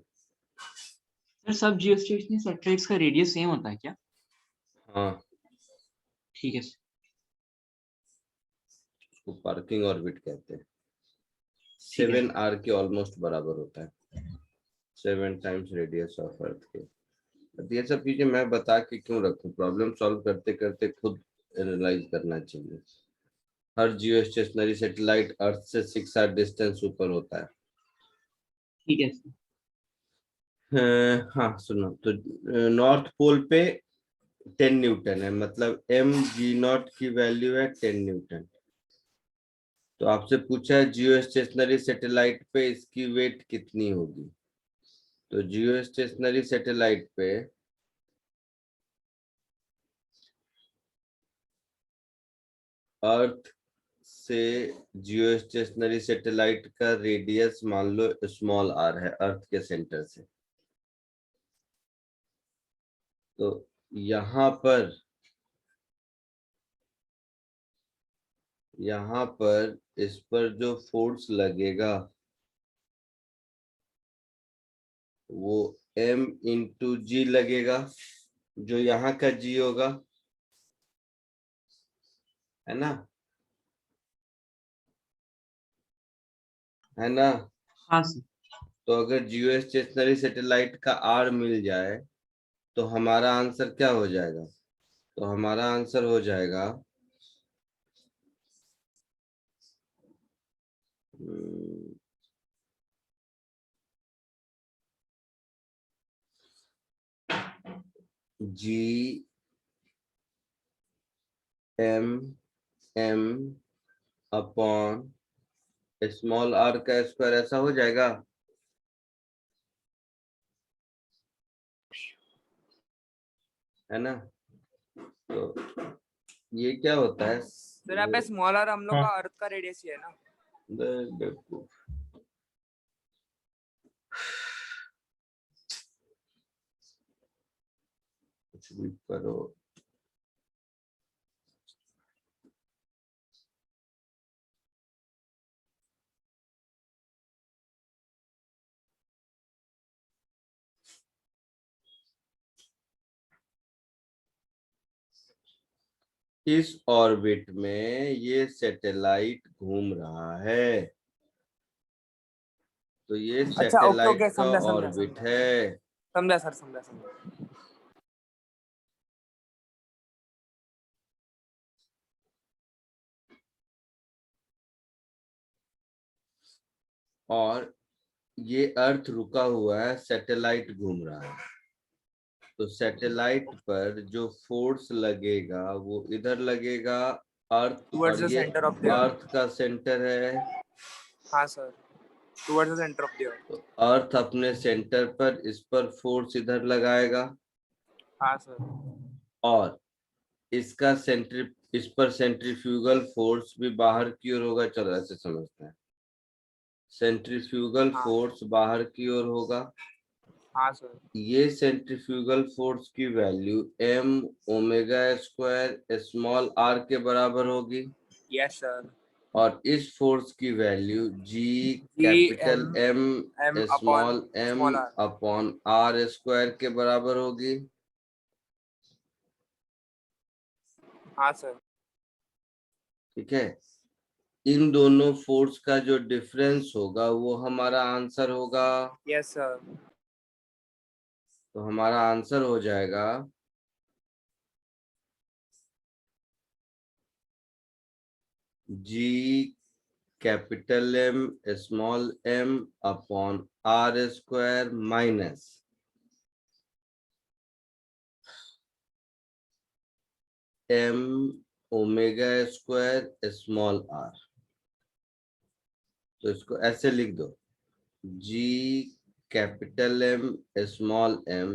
सर सब जियोस्टेशनरी सैटेलाइट्स का रेडियस सेम होता है क्या? हाँ, ठीक है सर। उसको पार्किंग ऑर्बिट कहते हैं। ठीक है 7R के ऑलमोस्ट बराबर होता है, 7 टाइम्स रेडियस ऑफ अर्थ के। अब ये सब चीजें मैं बता के क्यों रखूं, प्रॉब्लम सॉल्व करते करते खुद एनालाइज करना चाहिए। हर जियो स्टेशनरी सैटेलाइट अर्थ से 6R डिस्टेंस ऊपर होता है। ठीक है सर। हाँ सुनो, तो नॉर्थ पोल पे 10 न्यूटन है, मतलब एम जी नॉट की वैल्यू है 10 न्यूटन। तो आपसे पूछा है जियो स्टेशनरी सैटेलाइट पे इसकी वेट कितनी होगी। तो जियो स्टेशनरी सैटेलाइट पे अर्थ से जियो स्टेशनरी सैटेलाइट का रेडियस मान लो स्मॉल आर है, अर्थ के सेंटर से। तो यहाँ पर इस पर जो फोर्स लगेगा वो m इंटू जी लगेगा, जो यहाँ का जी होगा, है ना। है ना। हाँ सर। तो अगर जियो स्टेशनरी सैटेलाइट का आर मिल जाए तो हमारा आंसर क्या हो जाएगा? तो हमारा आंसर हो जाएगा G M M upon small R का स्क्वायर, ऐसा हो जाएगा। है ना। तो ये क्या होता है? सर यहाँ पे स्मॉल आर हम लोग हाँ। का अर्थ का रेडियस ही है ना। बेवकूफ। कुछ भी करो। इस ऑर्बिट में ये सैटेलाइट घूम रहा है, तो ये अच्छा ओके सैटेलाइट ओके, का समझा समझा ऑर्बिट समझा है। समझा सर, समझा समझा। और ये अर्थ रुका हुआ है, सैटेलाइट घूम रहा है। तो सैटेलाइट पर जो फोर्स लगेगा वो इधर लगेगा, अर्थ, टुवर्ड्स और द ये सेंटर ऑफ द अर्थ का सेंटर है। हाँ sir, towards the centre of the earth. तो अर्थ अपने सेंटर पर, इस पर फोर्स इधर लगाएगा, हाँ सर। और इसका इस पर सेंट्रीफ्यूगल फोर्स भी बाहर की ओर होगा। चलो ऐसे समझते हैं, सेंट्रीफ्यूगल हाँ। फोर्स बाहर की ओर होगा। हाँ सर। ये सेंट्रीफ्यूगल फोर्स की value m omega square small r के बराबर होगी, यस सर। और इस फोर्स की value g G capital M M upon small m small R. Upon r square के बराबर होगी। हाँ सर। ठीक है। इन दोनों फोर्स का जो डिफरेंस होगा वो हमारा आंसर होगा। Yes sir. तो हमारा आंसर हो जाएगा g capital M small m upon r square minus m omega square small r। तो इसको ऐसे लिख दो, g capital M small m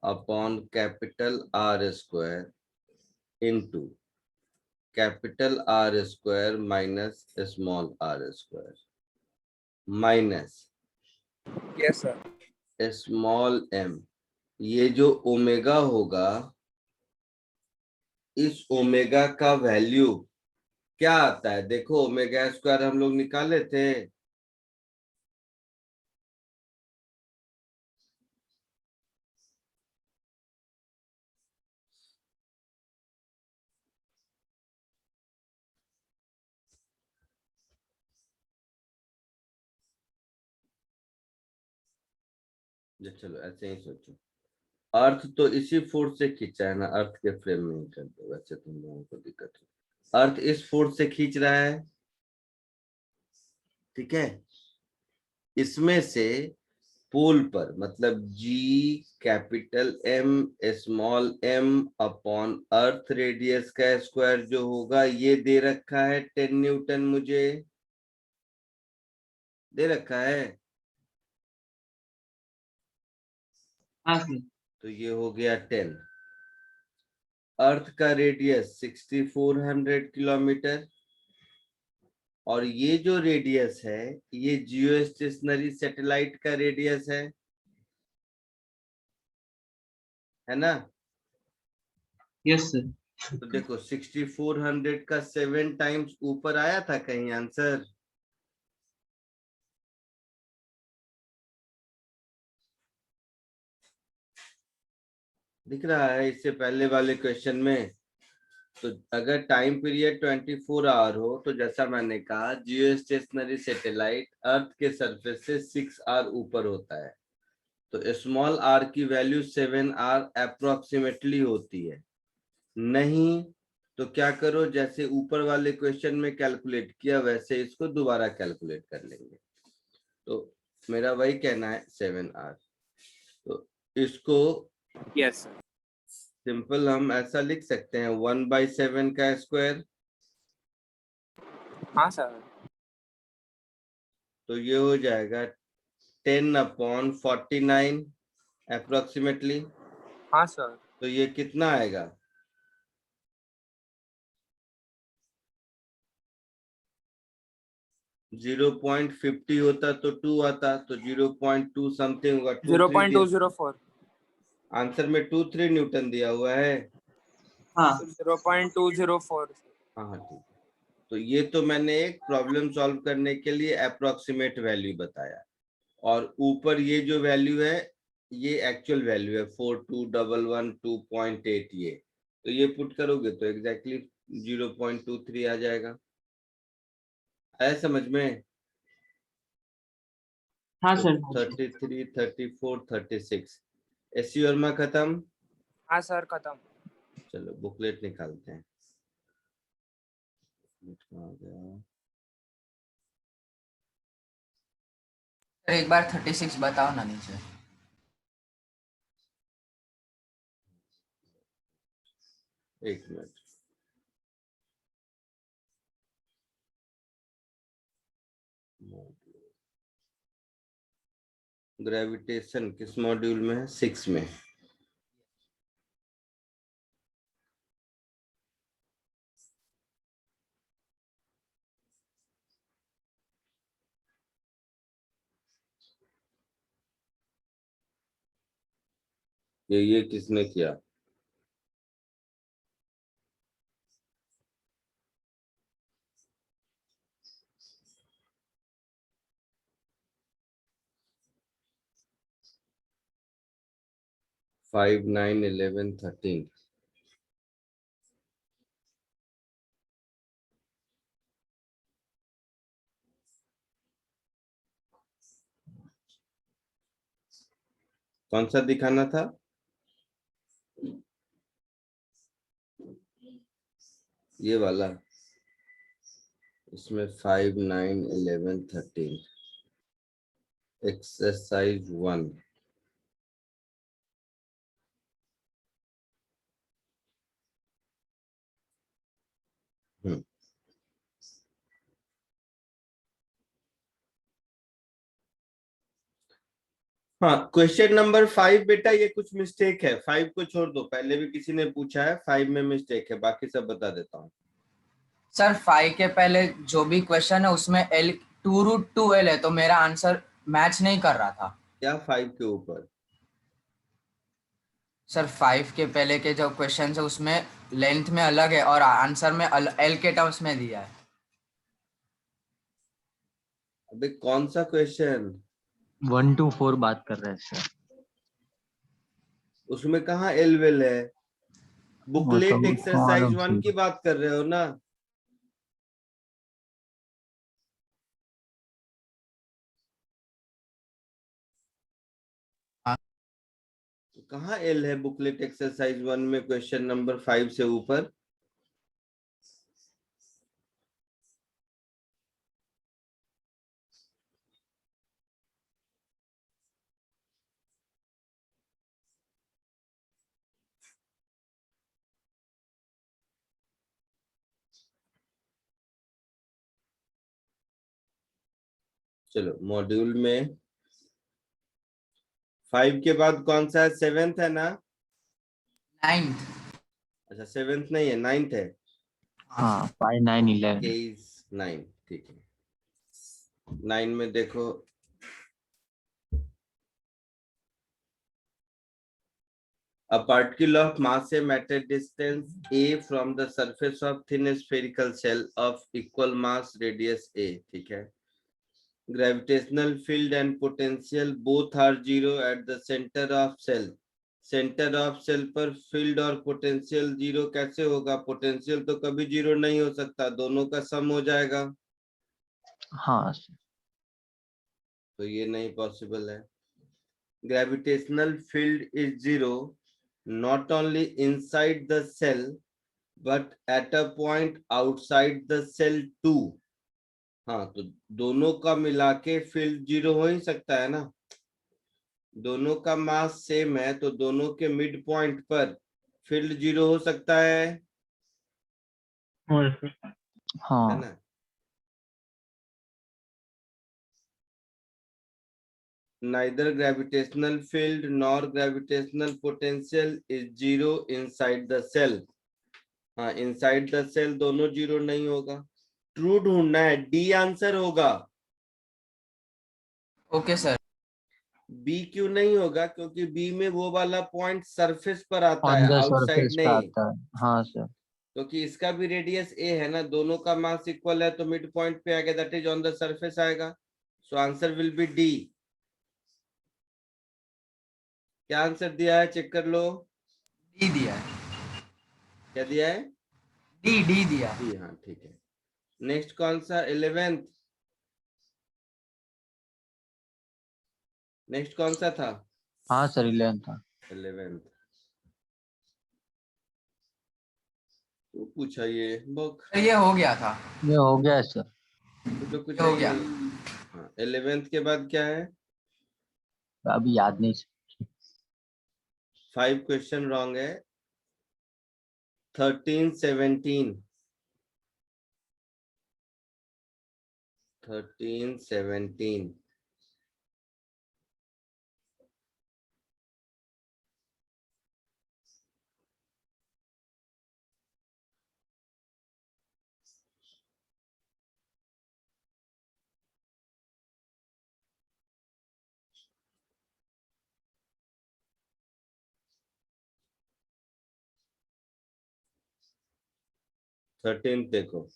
upon capital R square into capital R square minus small r square minus yes sir. Small m। ये जो omega होगा, इस omega का वैल्यू क्या आता है? देखो, ओमेगा स्क्वायर हम लोग निकाले थे। चलो ऐसे ही सोचो, अर्थ तो इसी फोर्स से खींचा है ना, अर्थ के फ्रेम में ही कर दो, वैसे तुम लोगों को दिक्कत है। अर्थ इस फोर्स से खींच रहा है, ठीक है। इसमें से पोल पर, मतलब G capital M small m upon earth radius का स्क्वायर जो होगा, ये दे रखा है 10 न्यूटन, मुझे दे रखा है। हाँ सर। तो ये हो गया 10। अर्थ का रेडियस 6400 किलोमीटर, और ये जो रेडियस है ये जियो स्टेशनरी सैटेलाइट का रेडियस है ना। Yes sir. तो देखो 6400 का 7 टाइम्स ऊपर आया था कहीं आंसर? दिख रहा है इससे पहले वाले क्वेश्चन में? तो अगर टाइम पीरियड 24 आवर हो तो जैसा मैंने कहा जियो स्टेशनरी सैटेलाइट अर्थ के सरफेस से 6 आवर ऊपर होता है, तो स्मॉल आर की वैल्यू 7 आवर अप्रोक्सीमेटली होती है। नहीं तो क्या करो, जैसे ऊपर वाले क्वेश्चन में कैलकुलेट किया वैसे इसको दोबारा कैलकुलेट कर लेंगे। तो मेरा वही कहना है 7 आवर। तो इसको यस सर। सिंपल हम ऐसा लिख सकते हैं 1/7 का स्क्वायर, हाँ सर। तो ये हो जाएगा 10/49 अप्रोक्सीमेटली। हाँ सर। तो ये कितना आएगा? जीरो 0.50 होता तो 2 आता, तो 0.2 समथिंग होगा। 0.204। आंसर में 23 न्यूटन दिया हुआ है। हाँ 0.204। हाँ ठीक है। तो ये तो मैंने एक प्रॉब्लम सॉल्व करने के लिए अप्रोक्सीमेट वैल्यू बताया, और ऊपर ये जो वैल्यू है ये एक्चुअल वैल्यू है 4211.2.8। ये तो ये पुट करोगे तो एग्जैक्टली 0.23 आ जाएगा। आया समझ में? हाँ तो सर। 33, 34, 36 एसी वर्मा खत्म। हाँ सर खत्म। चलो बुकलेट निकालते हैं। कहाँ गया? एक बार 36 बताओ ना नीचे। एक मिनट। ग्रेविटेशन किस मॉड्यूल में है? 6 में। ये किसने किया? फाइव 9 11 13। कौन सा दिखाना था? ये वाला। इसमें 5 9 11 13 एक्सरसाइज 1। हाँ, क्वेश्चन नंबर 5 बेटा ये कुछ मिस्टेक है। 5 को छोड़ दो, पहले भी किसी ने पूछा है, 5 में मिस्टेक है, बाकी सब बता देता हूँ। सर 5 के पहले जो भी क्वेश्चन है उसमें L 2√2L है, तो मेरा आंसर मैच नहीं कर रहा था। क्या 5 के ऊपर? सर 5 के पहले के जो क्वेश्चन है उसमें लेंथ में अलग है और आंसर में L के टर्म्स में दिया है। अबे कौन सा क्वेश्चन? 1 to 4 बात कर रहे हैं सर। उसमें कहाँ एल वेल है? बुकलेट एक्सरसाइज 1 की बात कर रहे हो ना? कहाँ एल है बुकलेट एक्सरसाइज 1 में क्वेश्चन नंबर 5 से ऊपर? चलो मॉड्यूल में 5 के बाद कौन सा है? 7th है ना? 9th। अच्छा 7th नहीं है, 9th है। हाँ 5 9 11। 9 ठीक है। 9 में देखो, a particle of mass a matter distance a from the surface of thin spherical shell of equal mass radius a। ठीक है। Gravitational field and potential both are zero at the center of shell centre of shell पर field और potential zero कैसे होगा? Potential तो कभी zero नहीं हो सकता, दोनों का सम हो जाएगा, हाँ सर। तो ये नहीं पॉसिबल है। Gravitational field is zero not only inside the shell but at a point outside the shell too. हाँ, तो दोनों का मिला के फील्ड जीरो हो ही सकता है ना, दोनों का मास सेम है तो दोनों के मिड पॉइंट पर फील्ड जीरो हो सकता है हाँ ना। Neither gravitational field nor gravitational potential is zero inside the cell. हाँ, inside the cell दोनों जीरो नहीं होगा। ट्रू ढूंढना है, डी आंसर होगा। Okay sir. बी क्यों नहीं होगा? क्योंकि बी में वो वाला पॉइंट सरफेस पर आता ऑन है, द आउटसाइड सरफेस पे नहीं, आता है। हाँ सर। क्योंकि इसका भी रेडियस ए है ना, दोनों का मास इक्वल है तो मिड पॉइंट पे आएगा, that is on the surface आएगा। So answer will be D. क्या आंसर दिया है, चेक कर लो। डी दिया है। क्या दिया है? डी दिया है। डी, हाँ ठीक है। नेक्स्ट कौन सा? 11th। नेक्स्ट कौन सा था? हाँ सर 11 था। 11th तो पूछा ये बुक, ये हो गया था। ये हो गया है सर। तो कुछ हो गया। हाँ, 11th के बाद क्या है? अभी याद नहीं सर। 5 क्वेश्चन रॉन्ग है। 13 17 13 17 13 देखो।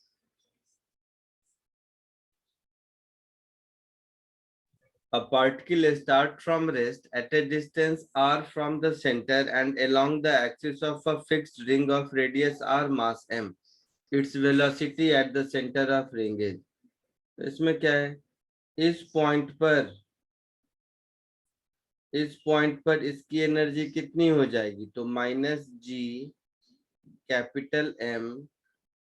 A particle start from rest at a distance r from the center and along the axis of a fixed ring of radius r mass m. Its velocity at the center of ring is. तो इसमें क्या है? इस point पर इसकी energy कितनी हो जाएगी? तो -g capital M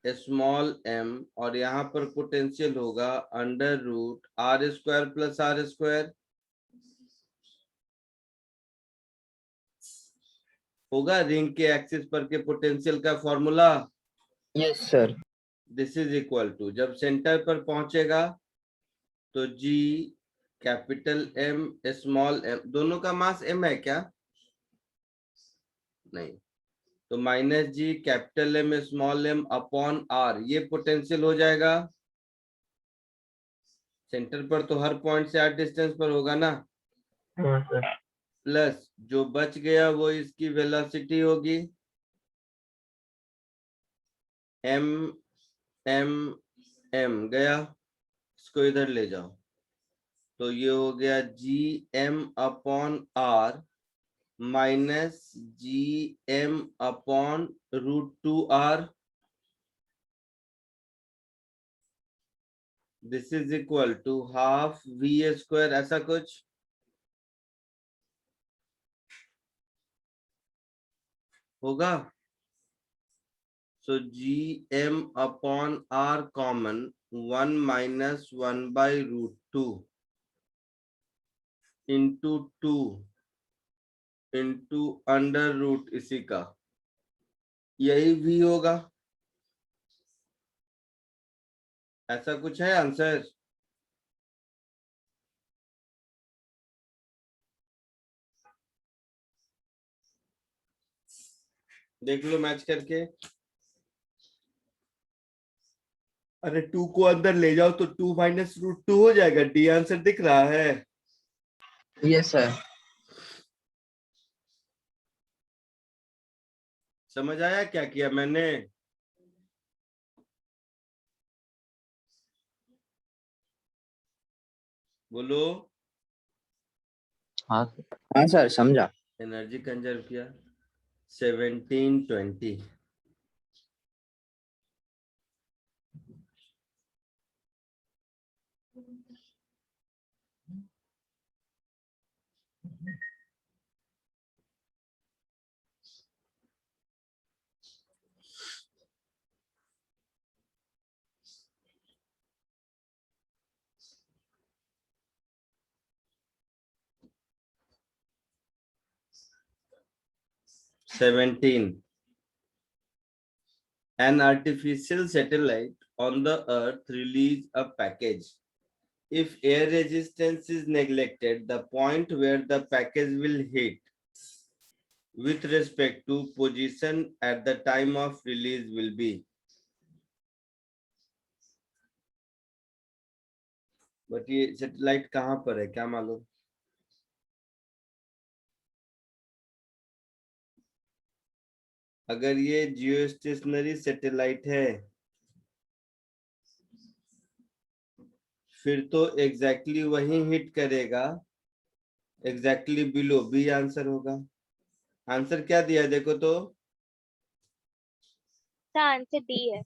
small m, और यहाँ पर पोटेंशियल होगा √r² + r²। होगा रिंग के एक्सिस पर के पोटेंशियल का formula. Yes sir. This is equal to, जब सेंटर पर पहुंचेगा तो g capital M small m, दोनों का मास m है क्या? नहीं, तो -g capital M small m upon r, ये पोटेंशियल हो जाएगा। सेंटर पर तो हर पॉइंट से r डिस्टेंस पर होगा ना, प्लस जो बच गया वो इसकी वेलोसिटी होगी m m m गया, इसको इधर ले जाओ तो ये हो गया gm upon r -gm upon √2r। This is equal to half v², ऐसा कुछ होगा। So gm upon r common 1 - 1/√2 into 2 into √, इसी का यही v होगा। ऐसा कुछ है आंसर? देख लो मैच करके। अरे 2 को अंदर ले जाओ तो 2 - √2 हो जाएगा। डी आंसर दिख रहा है? Yes sir. समझ आया क्या किया मैंने? बोलो। हाँ हाँ सर समझा। एनर्जी कंजर्व किया 1720। An artificial satellite on the Earth release a package. If air resistance is neglected, the point where the package will hit with respect to position at the time of release will be. But ये satellite कहाँ पर है, क्या मालूम? अगर ये जियो stationery satellite है फिर तो एग्जैक्टली वही हिट करेगा, एग्जैक्टली बिलो, बी आंसर होगा। आंसर क्या दिया है देखो तो, आंसर डी है।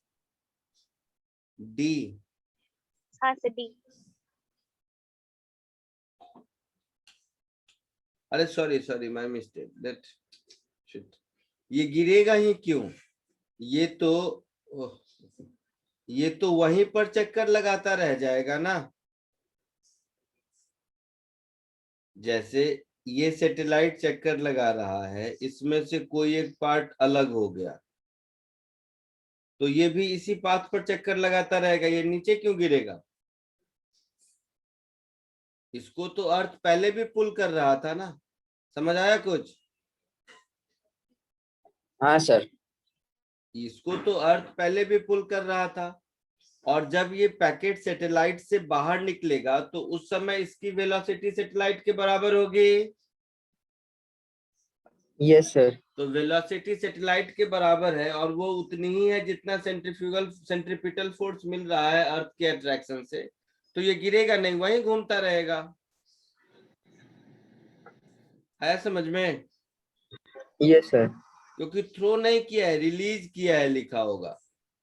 डी? हाँ सर डी। अरे sorry my mistake, that shit. ये गिरेगा ही क्यों? ये तो वहीं पर चक्कर लगाता रह जाएगा ना। जैसे ये सैटेलाइट चक्कर लगा रहा है, इसमें से कोई एक पार्ट अलग हो गया तो ये भी इसी पाथ पर चक्कर लगाता रहेगा, ये नीचे क्यों गिरेगा? इसको तो अर्थ पहले भी पुल कर रहा था ना, समझ आया कुछ? हाँ सर। इसको तो अर्थ पहले भी पुल कर रहा था, और जब ये पैकेट सैटेलाइट से बाहर निकलेगा तो उस समय इसकी वेलोसिटी सैटेलाइट के बराबर होगी। Yes sir. तो वेलोसिटी सैटेलाइट के बराबर है और वो उतनी ही है जितना सेंट्रीपिटल फोर्स मिल रहा है अर्थ के अट्रैक्शन से, तो ये गिरेगा नहीं, वहीं घूमता रहेगा। आया समझ में? Yes sir. क्योंकि थ्रो नहीं किया है, रिलीज किया है लिखा होगा,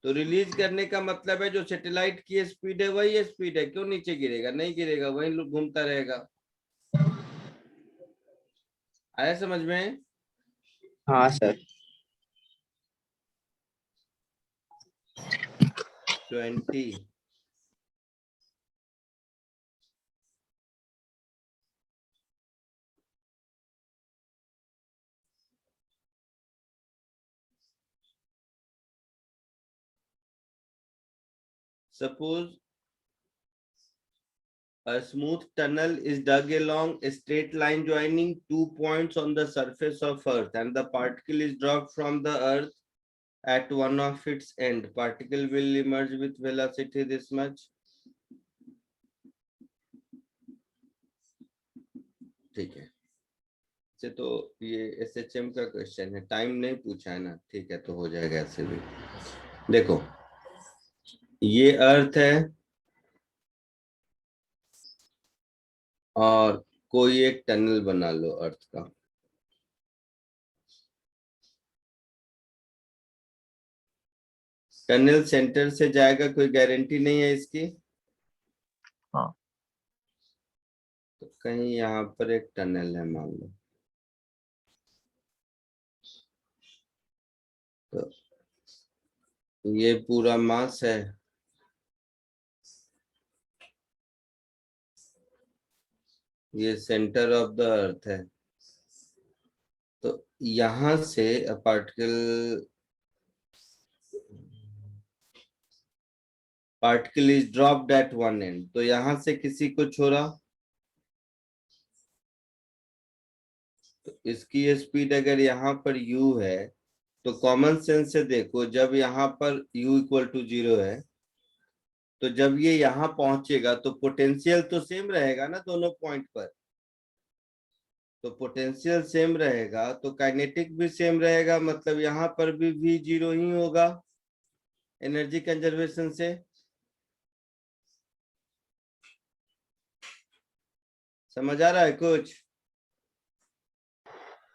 तो रिलीज करने का मतलब है जो सैटेलाइट की स्पीड है वही स्पीड है, क्यों नीचे गिरेगा? नहीं गिरेगा, वहीं घूमता रहेगा। आया समझ में? हाँ sir. 20 Suppose a smooth tunnel is dug along a straight line joining 2 points on the surface of Earth and the particle is dropped from the Earth at one of its end. Particle will emerge with velocity this much. ठीक है, से तो ये SHM का question है, time नहीं पूछा है ना, ठीक है तो हो जाएगा ऐसे भी। देखो ये अर्थ है और कोई एक टनल बना लो अर्थ का, टनल सेंटर से जाएगा, कोई गारंटी नहीं है इसकी। हाँ। तो कहीं यहाँ पर एक टनल है मान लो, तो ये पूरा मास है, ये सेंटर ऑफ द अर्थ है, तो यहां से particle is dropped at one end, तो यहां से किसी को छोड़ा तो इसकी स्पीड अगर यहाँ पर u है तो कॉमन सेंस से देखो, जब यहाँ पर u इक्वल टू 0 है तो जब ये यहाँ पहुंचेगा तो पोटेंशियल तो सेम रहेगा ना दोनों पॉइंट पर, तो पोटेंशियल सेम रहेगा तो काइनेटिक भी सेम रहेगा, मतलब यहाँ पर भी v 0 ही होगा एनर्जी कंजर्वेशन से। समझ आ रहा है कुछ?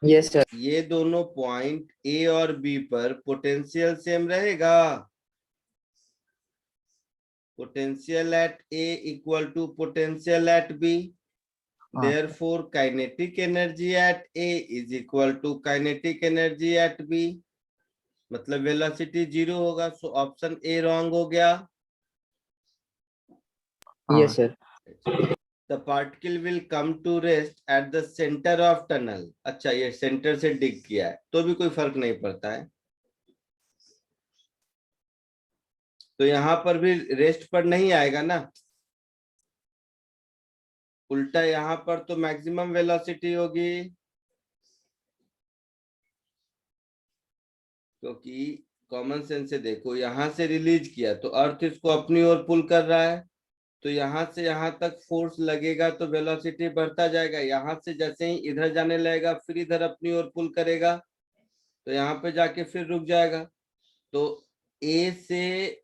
Yes sir. ये दोनों पॉइंट ए और बी पर पोटेंशियल सेम रहेगा। Potential at A equal to potential at B, therefore kinetic energy at A is equal to kinetic energy at B, मतलब वेलोसिटी 0 होगा। सो ऑप्शन ए रॉन्ग हो गया। Yes sir. The particle will come to rest at the center of tunnel। अच्छा, ये centre से डिग किया है तो भी कोई फर्क नहीं पड़ता है, तो यहाँ पर भी रेस्ट पर नहीं आएगा ना, उल्टा यहाँ पर तो मैक्सिमम वेलोसिटी होगी, क्योंकि कॉमन सेंस से देखो, यहाँ से रिलीज किया तो अर्थ इसको अपनी ओर पुल कर रहा है, तो यहाँ से यहाँ तक फोर्स लगेगा तो वेलोसिटी बढ़ता जाएगा। यहाँ से जैसे ही इधर जाने लगेगा फिर इधर अपनी ओर पुल करेगा तो यहाँ पे जाके फिर रुक जाएगा। तो ए से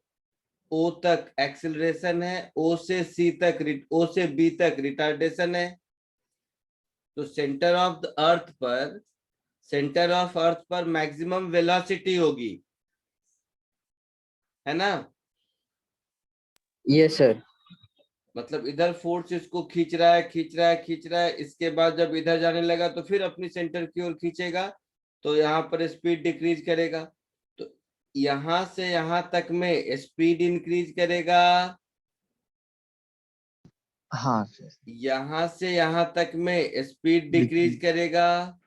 ओ तक एक्सेलरेशन है, ओ से सी तक, ओ से बी तक रिटार्डेशन है। तो सेंटर ऑफ द अर्थ पर, सेंटर ऑफ अर्थ पर मैक्सिमम वेलोसिटी होगी, है ना। Yes sir. मतलब इधर फोर्स इसको खींच रहा है, खींच रहा है, खींच रहा है, इसके बाद जब इधर जाने लगा तो फिर अपनी सेंटर की ओर खींचेगा, तो यहाँ पर स्पीड डिक्रीज करेगा। तो यहाँ से यहाँ तक में स्पीड इंक्रीज करेगा, हाँ सर। यहाँ से यहाँ तक में स्पीड डिक्रीज करेगा,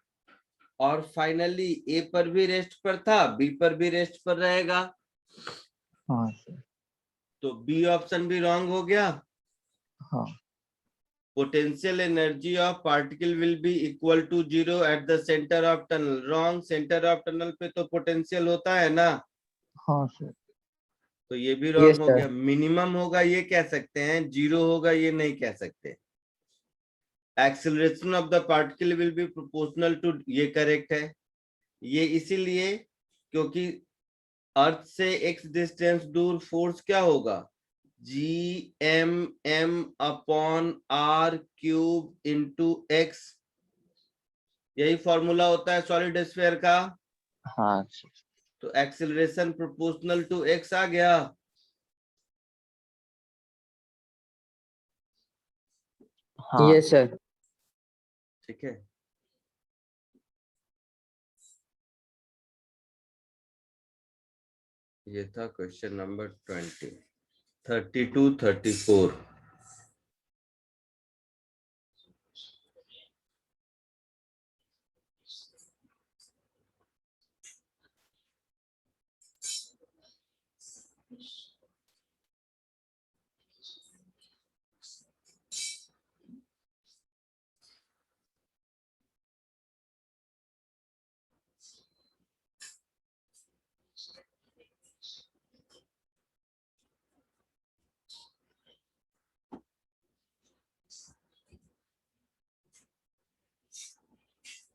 और फाइनली ए पर भी रेस्ट पर था, बी पर भी रेस्ट पर रहेगा। हाँ सर। तो बी ऑप्शन भी रॉन्ग हो गया। हाँ। Potential energy of particle will be equal to 0 at the centre of tunnel, wrong. Centre of tunnel पे तो पोटेंशियल होता है ना। हाँ सर। तो ये भी रॉन्ग Yes, हो sir. गया। मिनिमम होगा ये कह सकते हैं, 0 होगा ये नहीं कह सकते। Acceleration of the particle will be proportional to, ये करेक्ट है। ये इसीलिए क्योंकि अर्थ से x डिस्टेंस दूर फोर्स क्या होगा, GMM upon R cube into x, यही फॉर्मूला होता है सॉलिड स्फीयर का। हाँ सर। तो एक्सेलरेशन प्रोपोर्शनल टू x आ गया। हाँ। Yes sir. ठीक है। ये था क्वेश्चन नंबर 20, 32, 34।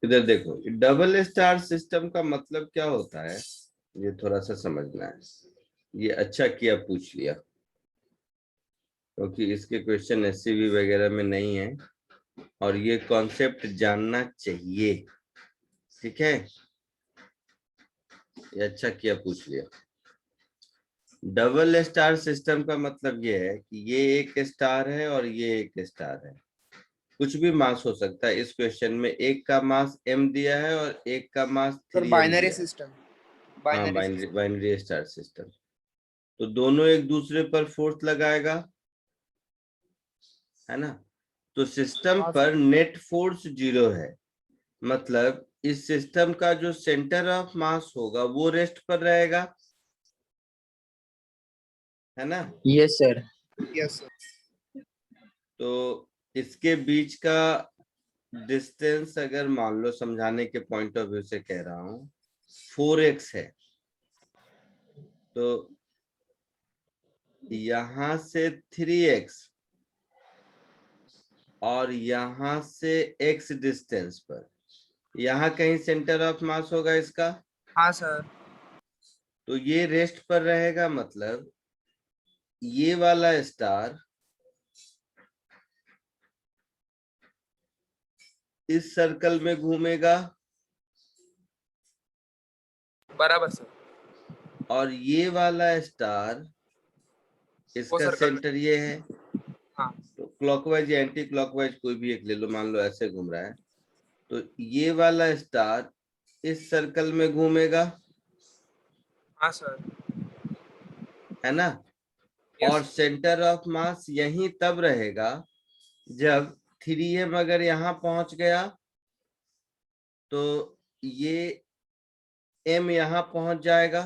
इधर देखो, डबल स्टार सिस्टम का मतलब क्या होता है, ये थोड़ा सा समझना है। ये अच्छा किया पूछ लिया, क्योंकि इसके क्वेश्चन एससीबी वगैरह में नहीं है और ये कॉन्सेप्ट जानना चाहिए। ठीक है, ये अच्छा किया पूछ लिया। डबल स्टार सिस्टम का मतलब ये है कि ये एक स्टार है और ये एक स्टार है, कुछ भी मास हो सकता है। इस क्वेश्चन में एक का मास m दिया है और एक का मास 3m बाइनरी दिया है। सिस्टम। हाँ, बाइनरी स्टार सिस्टम। तो दोनों एक दूसरे पर फोर्स लगाएगा, है ना। तो सिस्टम पर नेट फोर्स 0 है, मतलब इस सिस्टम का जो सेंटर ऑफ मास होगा वो रेस्ट पर रहेगा, है ना। Yes sir. Yes sir. तो इसके बीच का डिस्टेंस, अगर मान लो समझाने के पॉइंट ऑफ व्यू से कह रहा हूं, 4x है, तो यहां से 3x और यहां से x डिस्टेंस पर, यहाँ कहीं सेंटर ऑफ मास होगा इसका। हाँ सर। तो ये रेस्ट पर रहेगा, मतलब ये वाला स्टार इस सर्कल में घूमेगा बराबर सर। और ये वाला स्टार इसका circle सेंटर ये है। हाँ तो क्लॉकवाइज या एंटी क्लॉकवाइज कोई भी एक ले लो, मान लो ऐसे घूम रहा है, तो ये वाला स्टार इस सर्कल में घूमेगा, हाँ सर। है ना। और सेंटर ऑफ मास यहीं तब रहेगा जब 3m अगर यहाँ पहुंच गया तो ये m यहाँ पहुंच जाएगा,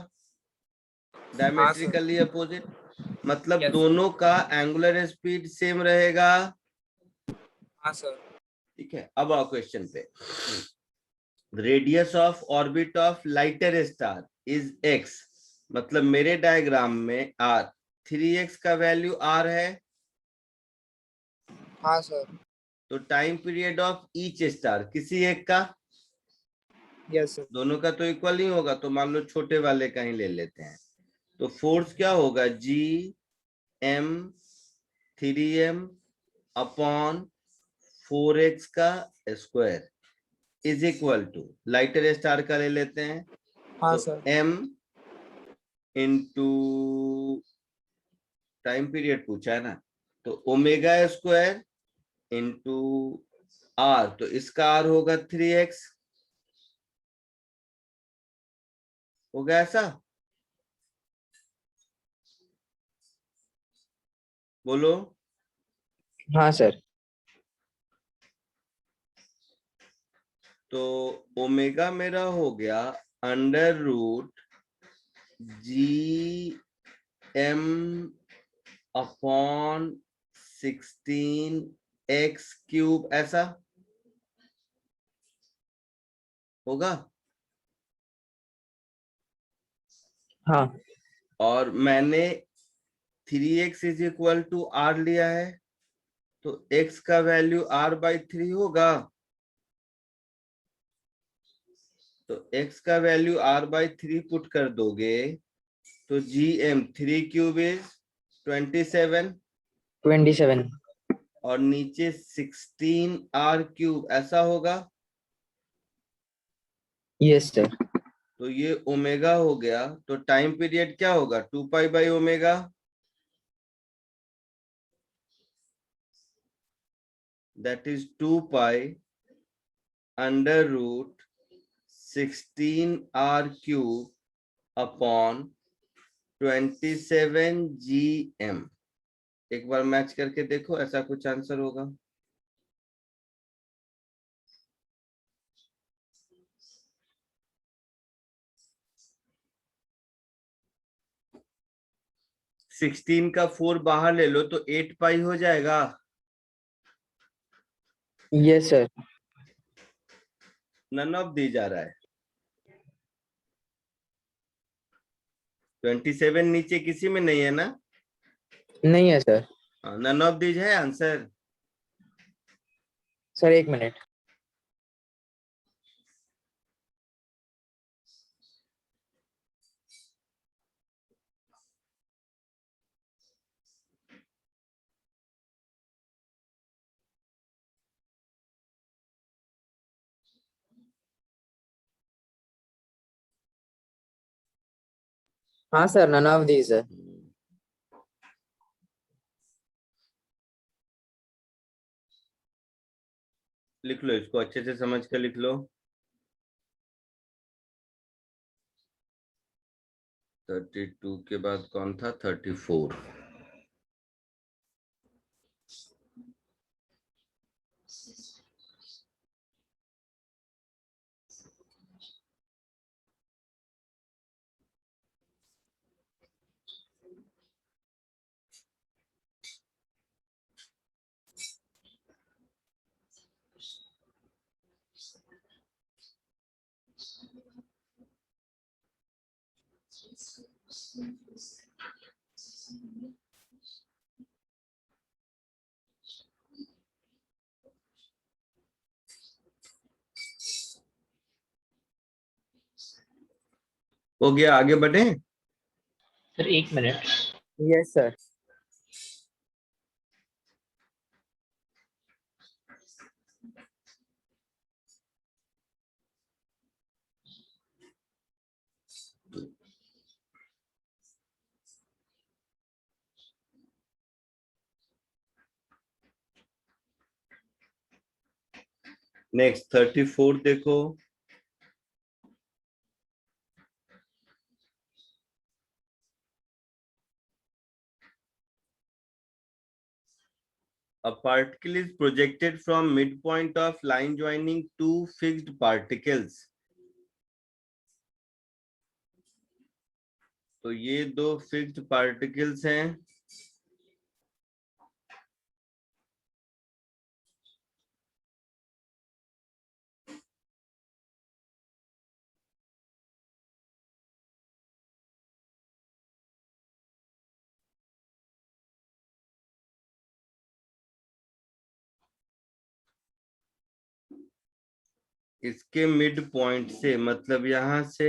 डायमेट्रिकली अपोजिट, मतलब दोनों का एंगुलर स्पीड सेम रहेगा। हाँ सर। ठीक है, अब आओ क्वेश्चन पे। Radius of orbit of lighter star is x, मतलब मेरे डायग्राम में r, 3x का वैल्यू r है। हाँ सर। तो time period of each star, किसी एक का, यस सर। दोनों का तो इक्वल नहीं होगा, तो मान लो छोटे वाले का ही ले लेते हैं। तो फोर्स क्या होगा, G M 3m upon 4x का square is equal to, lighter star का ले लेते हैं। हाँ तो sir. m into time period पूछा है ना, तो ओमेगा स्क्वायर इंटू r, तो इसका r होगा 3x, होगा ऐसा, बोलो। हाँ सर। तो ओमेगा मेरा हो गया under root G M upon 16x³ ऐसा होगा। हाँ और मैंने 3x is equal to r लिया है, तो x का वैल्यू r/3 होगा। तो x का वैल्यू r/3 पुट कर दोगे तो gm 3³ इज 27 और नीचे 16r³ ऐसा होगा। Yes sir. तो ये ओमेगा हो गया, तो टाइम पीरियड क्या होगा, 2π/ओमेगा, that is 2π under root 16r³ upon 27 gm। एक बार मैच करके देखो, ऐसा कुछ आंसर होगा। सिक्सटीन का 4 बाहर ले लो तो 8π हो जाएगा। Yes sir. None of the जा रहा है। 27 नीचे किसी में नहीं है ना, नहीं है सर। नन ऑफ दीज है आंसर। सर एक मिनट। हाँ सर, नन ऑफ दीज है। लिख लो, इसको अच्छे से समझ कर लिख लो। 32 के बाद कौन था, 34। हो गया, आगे बढ़े। सर एक मिनट। Yes sir. नेक्स्ट 34 देखो। A particle is projected from midpoint of line joining two fixed particles. तो ये दो फिक्स्ड पार्टिकल्स हैं। इसके मिड पॉइंट से मतलब यहां से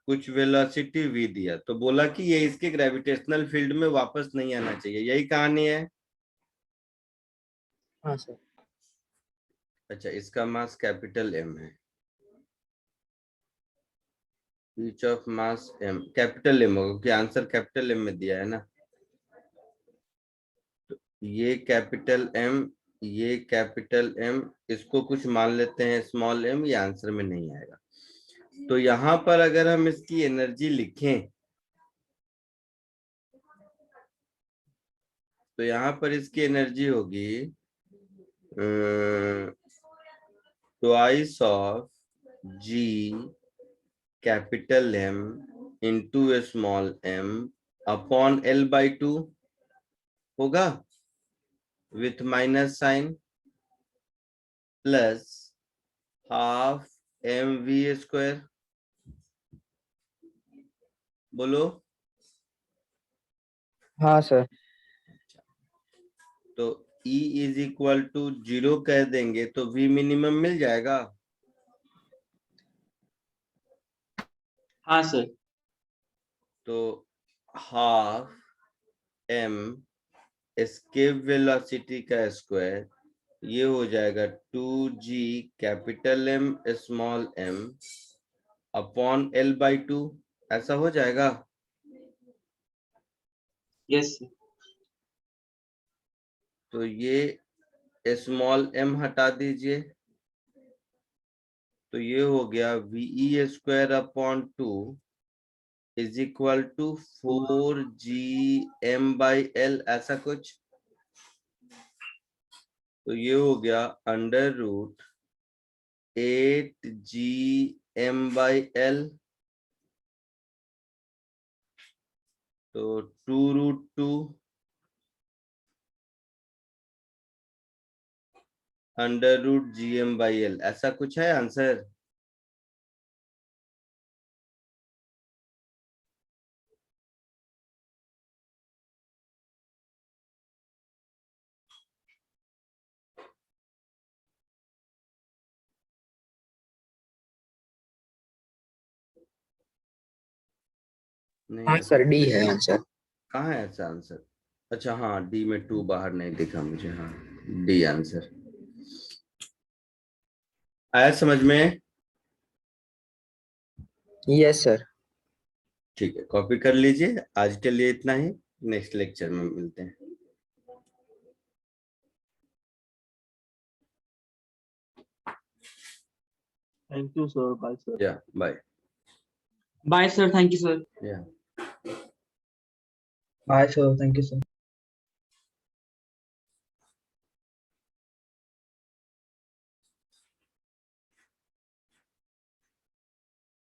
कुछ वेलोसिटी v दिया, तो बोला कि ये इसके ग्रेविटेशनल फील्ड में वापस नहीं आना चाहिए, यही कहानी है। हाँ सर। अच्छा, इसका मास कैपिटल M है, each of mass M capital M होगा क्योंकि आंसर कैपिटल M में दिया है ना। तो ये कैपिटल M, ये कैपिटल M, इसको कुछ मान लेते हैं स्मॉल m, ये आंसर में नहीं आएगा। तो यहां पर अगर हम इसकी एनर्जी लिखें तो यहां पर इसकी एनर्जी होगी twice of G capital M into a small m upon L/2 होगा with minus sign plus half mv²। बोलो। हाँ सर। तो E इज इक्वल टू 0 कह देंगे तो V मिनिमम मिल जाएगा। हाँ सर। तो हाफ m एस्केप वेलोसिटी का स्क्वायर, ये हो जाएगा 2g capital M small m upon L/2, ऐसा हो जाएगा। Yes sir. तो ये स्मॉल m हटा दीजिए, तो ये हो गया VE² upon 2 is equal to 4gm/L, ऐसा कुछ। तो ये हो गया अंडर रूट 8gm/L, तो 2√2 अंडर रूट gm/L, ऐसा कुछ है आंसर। नहीं, हाँ सर, डी है आंसर। कहाँ है ऐसा आंसर? अच्छा हाँ, डी में 2 बाहर नहीं दिखा मुझे। हाँ, डी आंसर आया समझ में? Yes sir. ठीक है, कॉपी कर लीजिए। आज के लिए इतना ही, नेक्स्ट लेक्चर में मिलते हैं। Thank you sir, bye sir. Yeah bye. Bye sir, thank you sir. Yeah bye sir, thank you sir.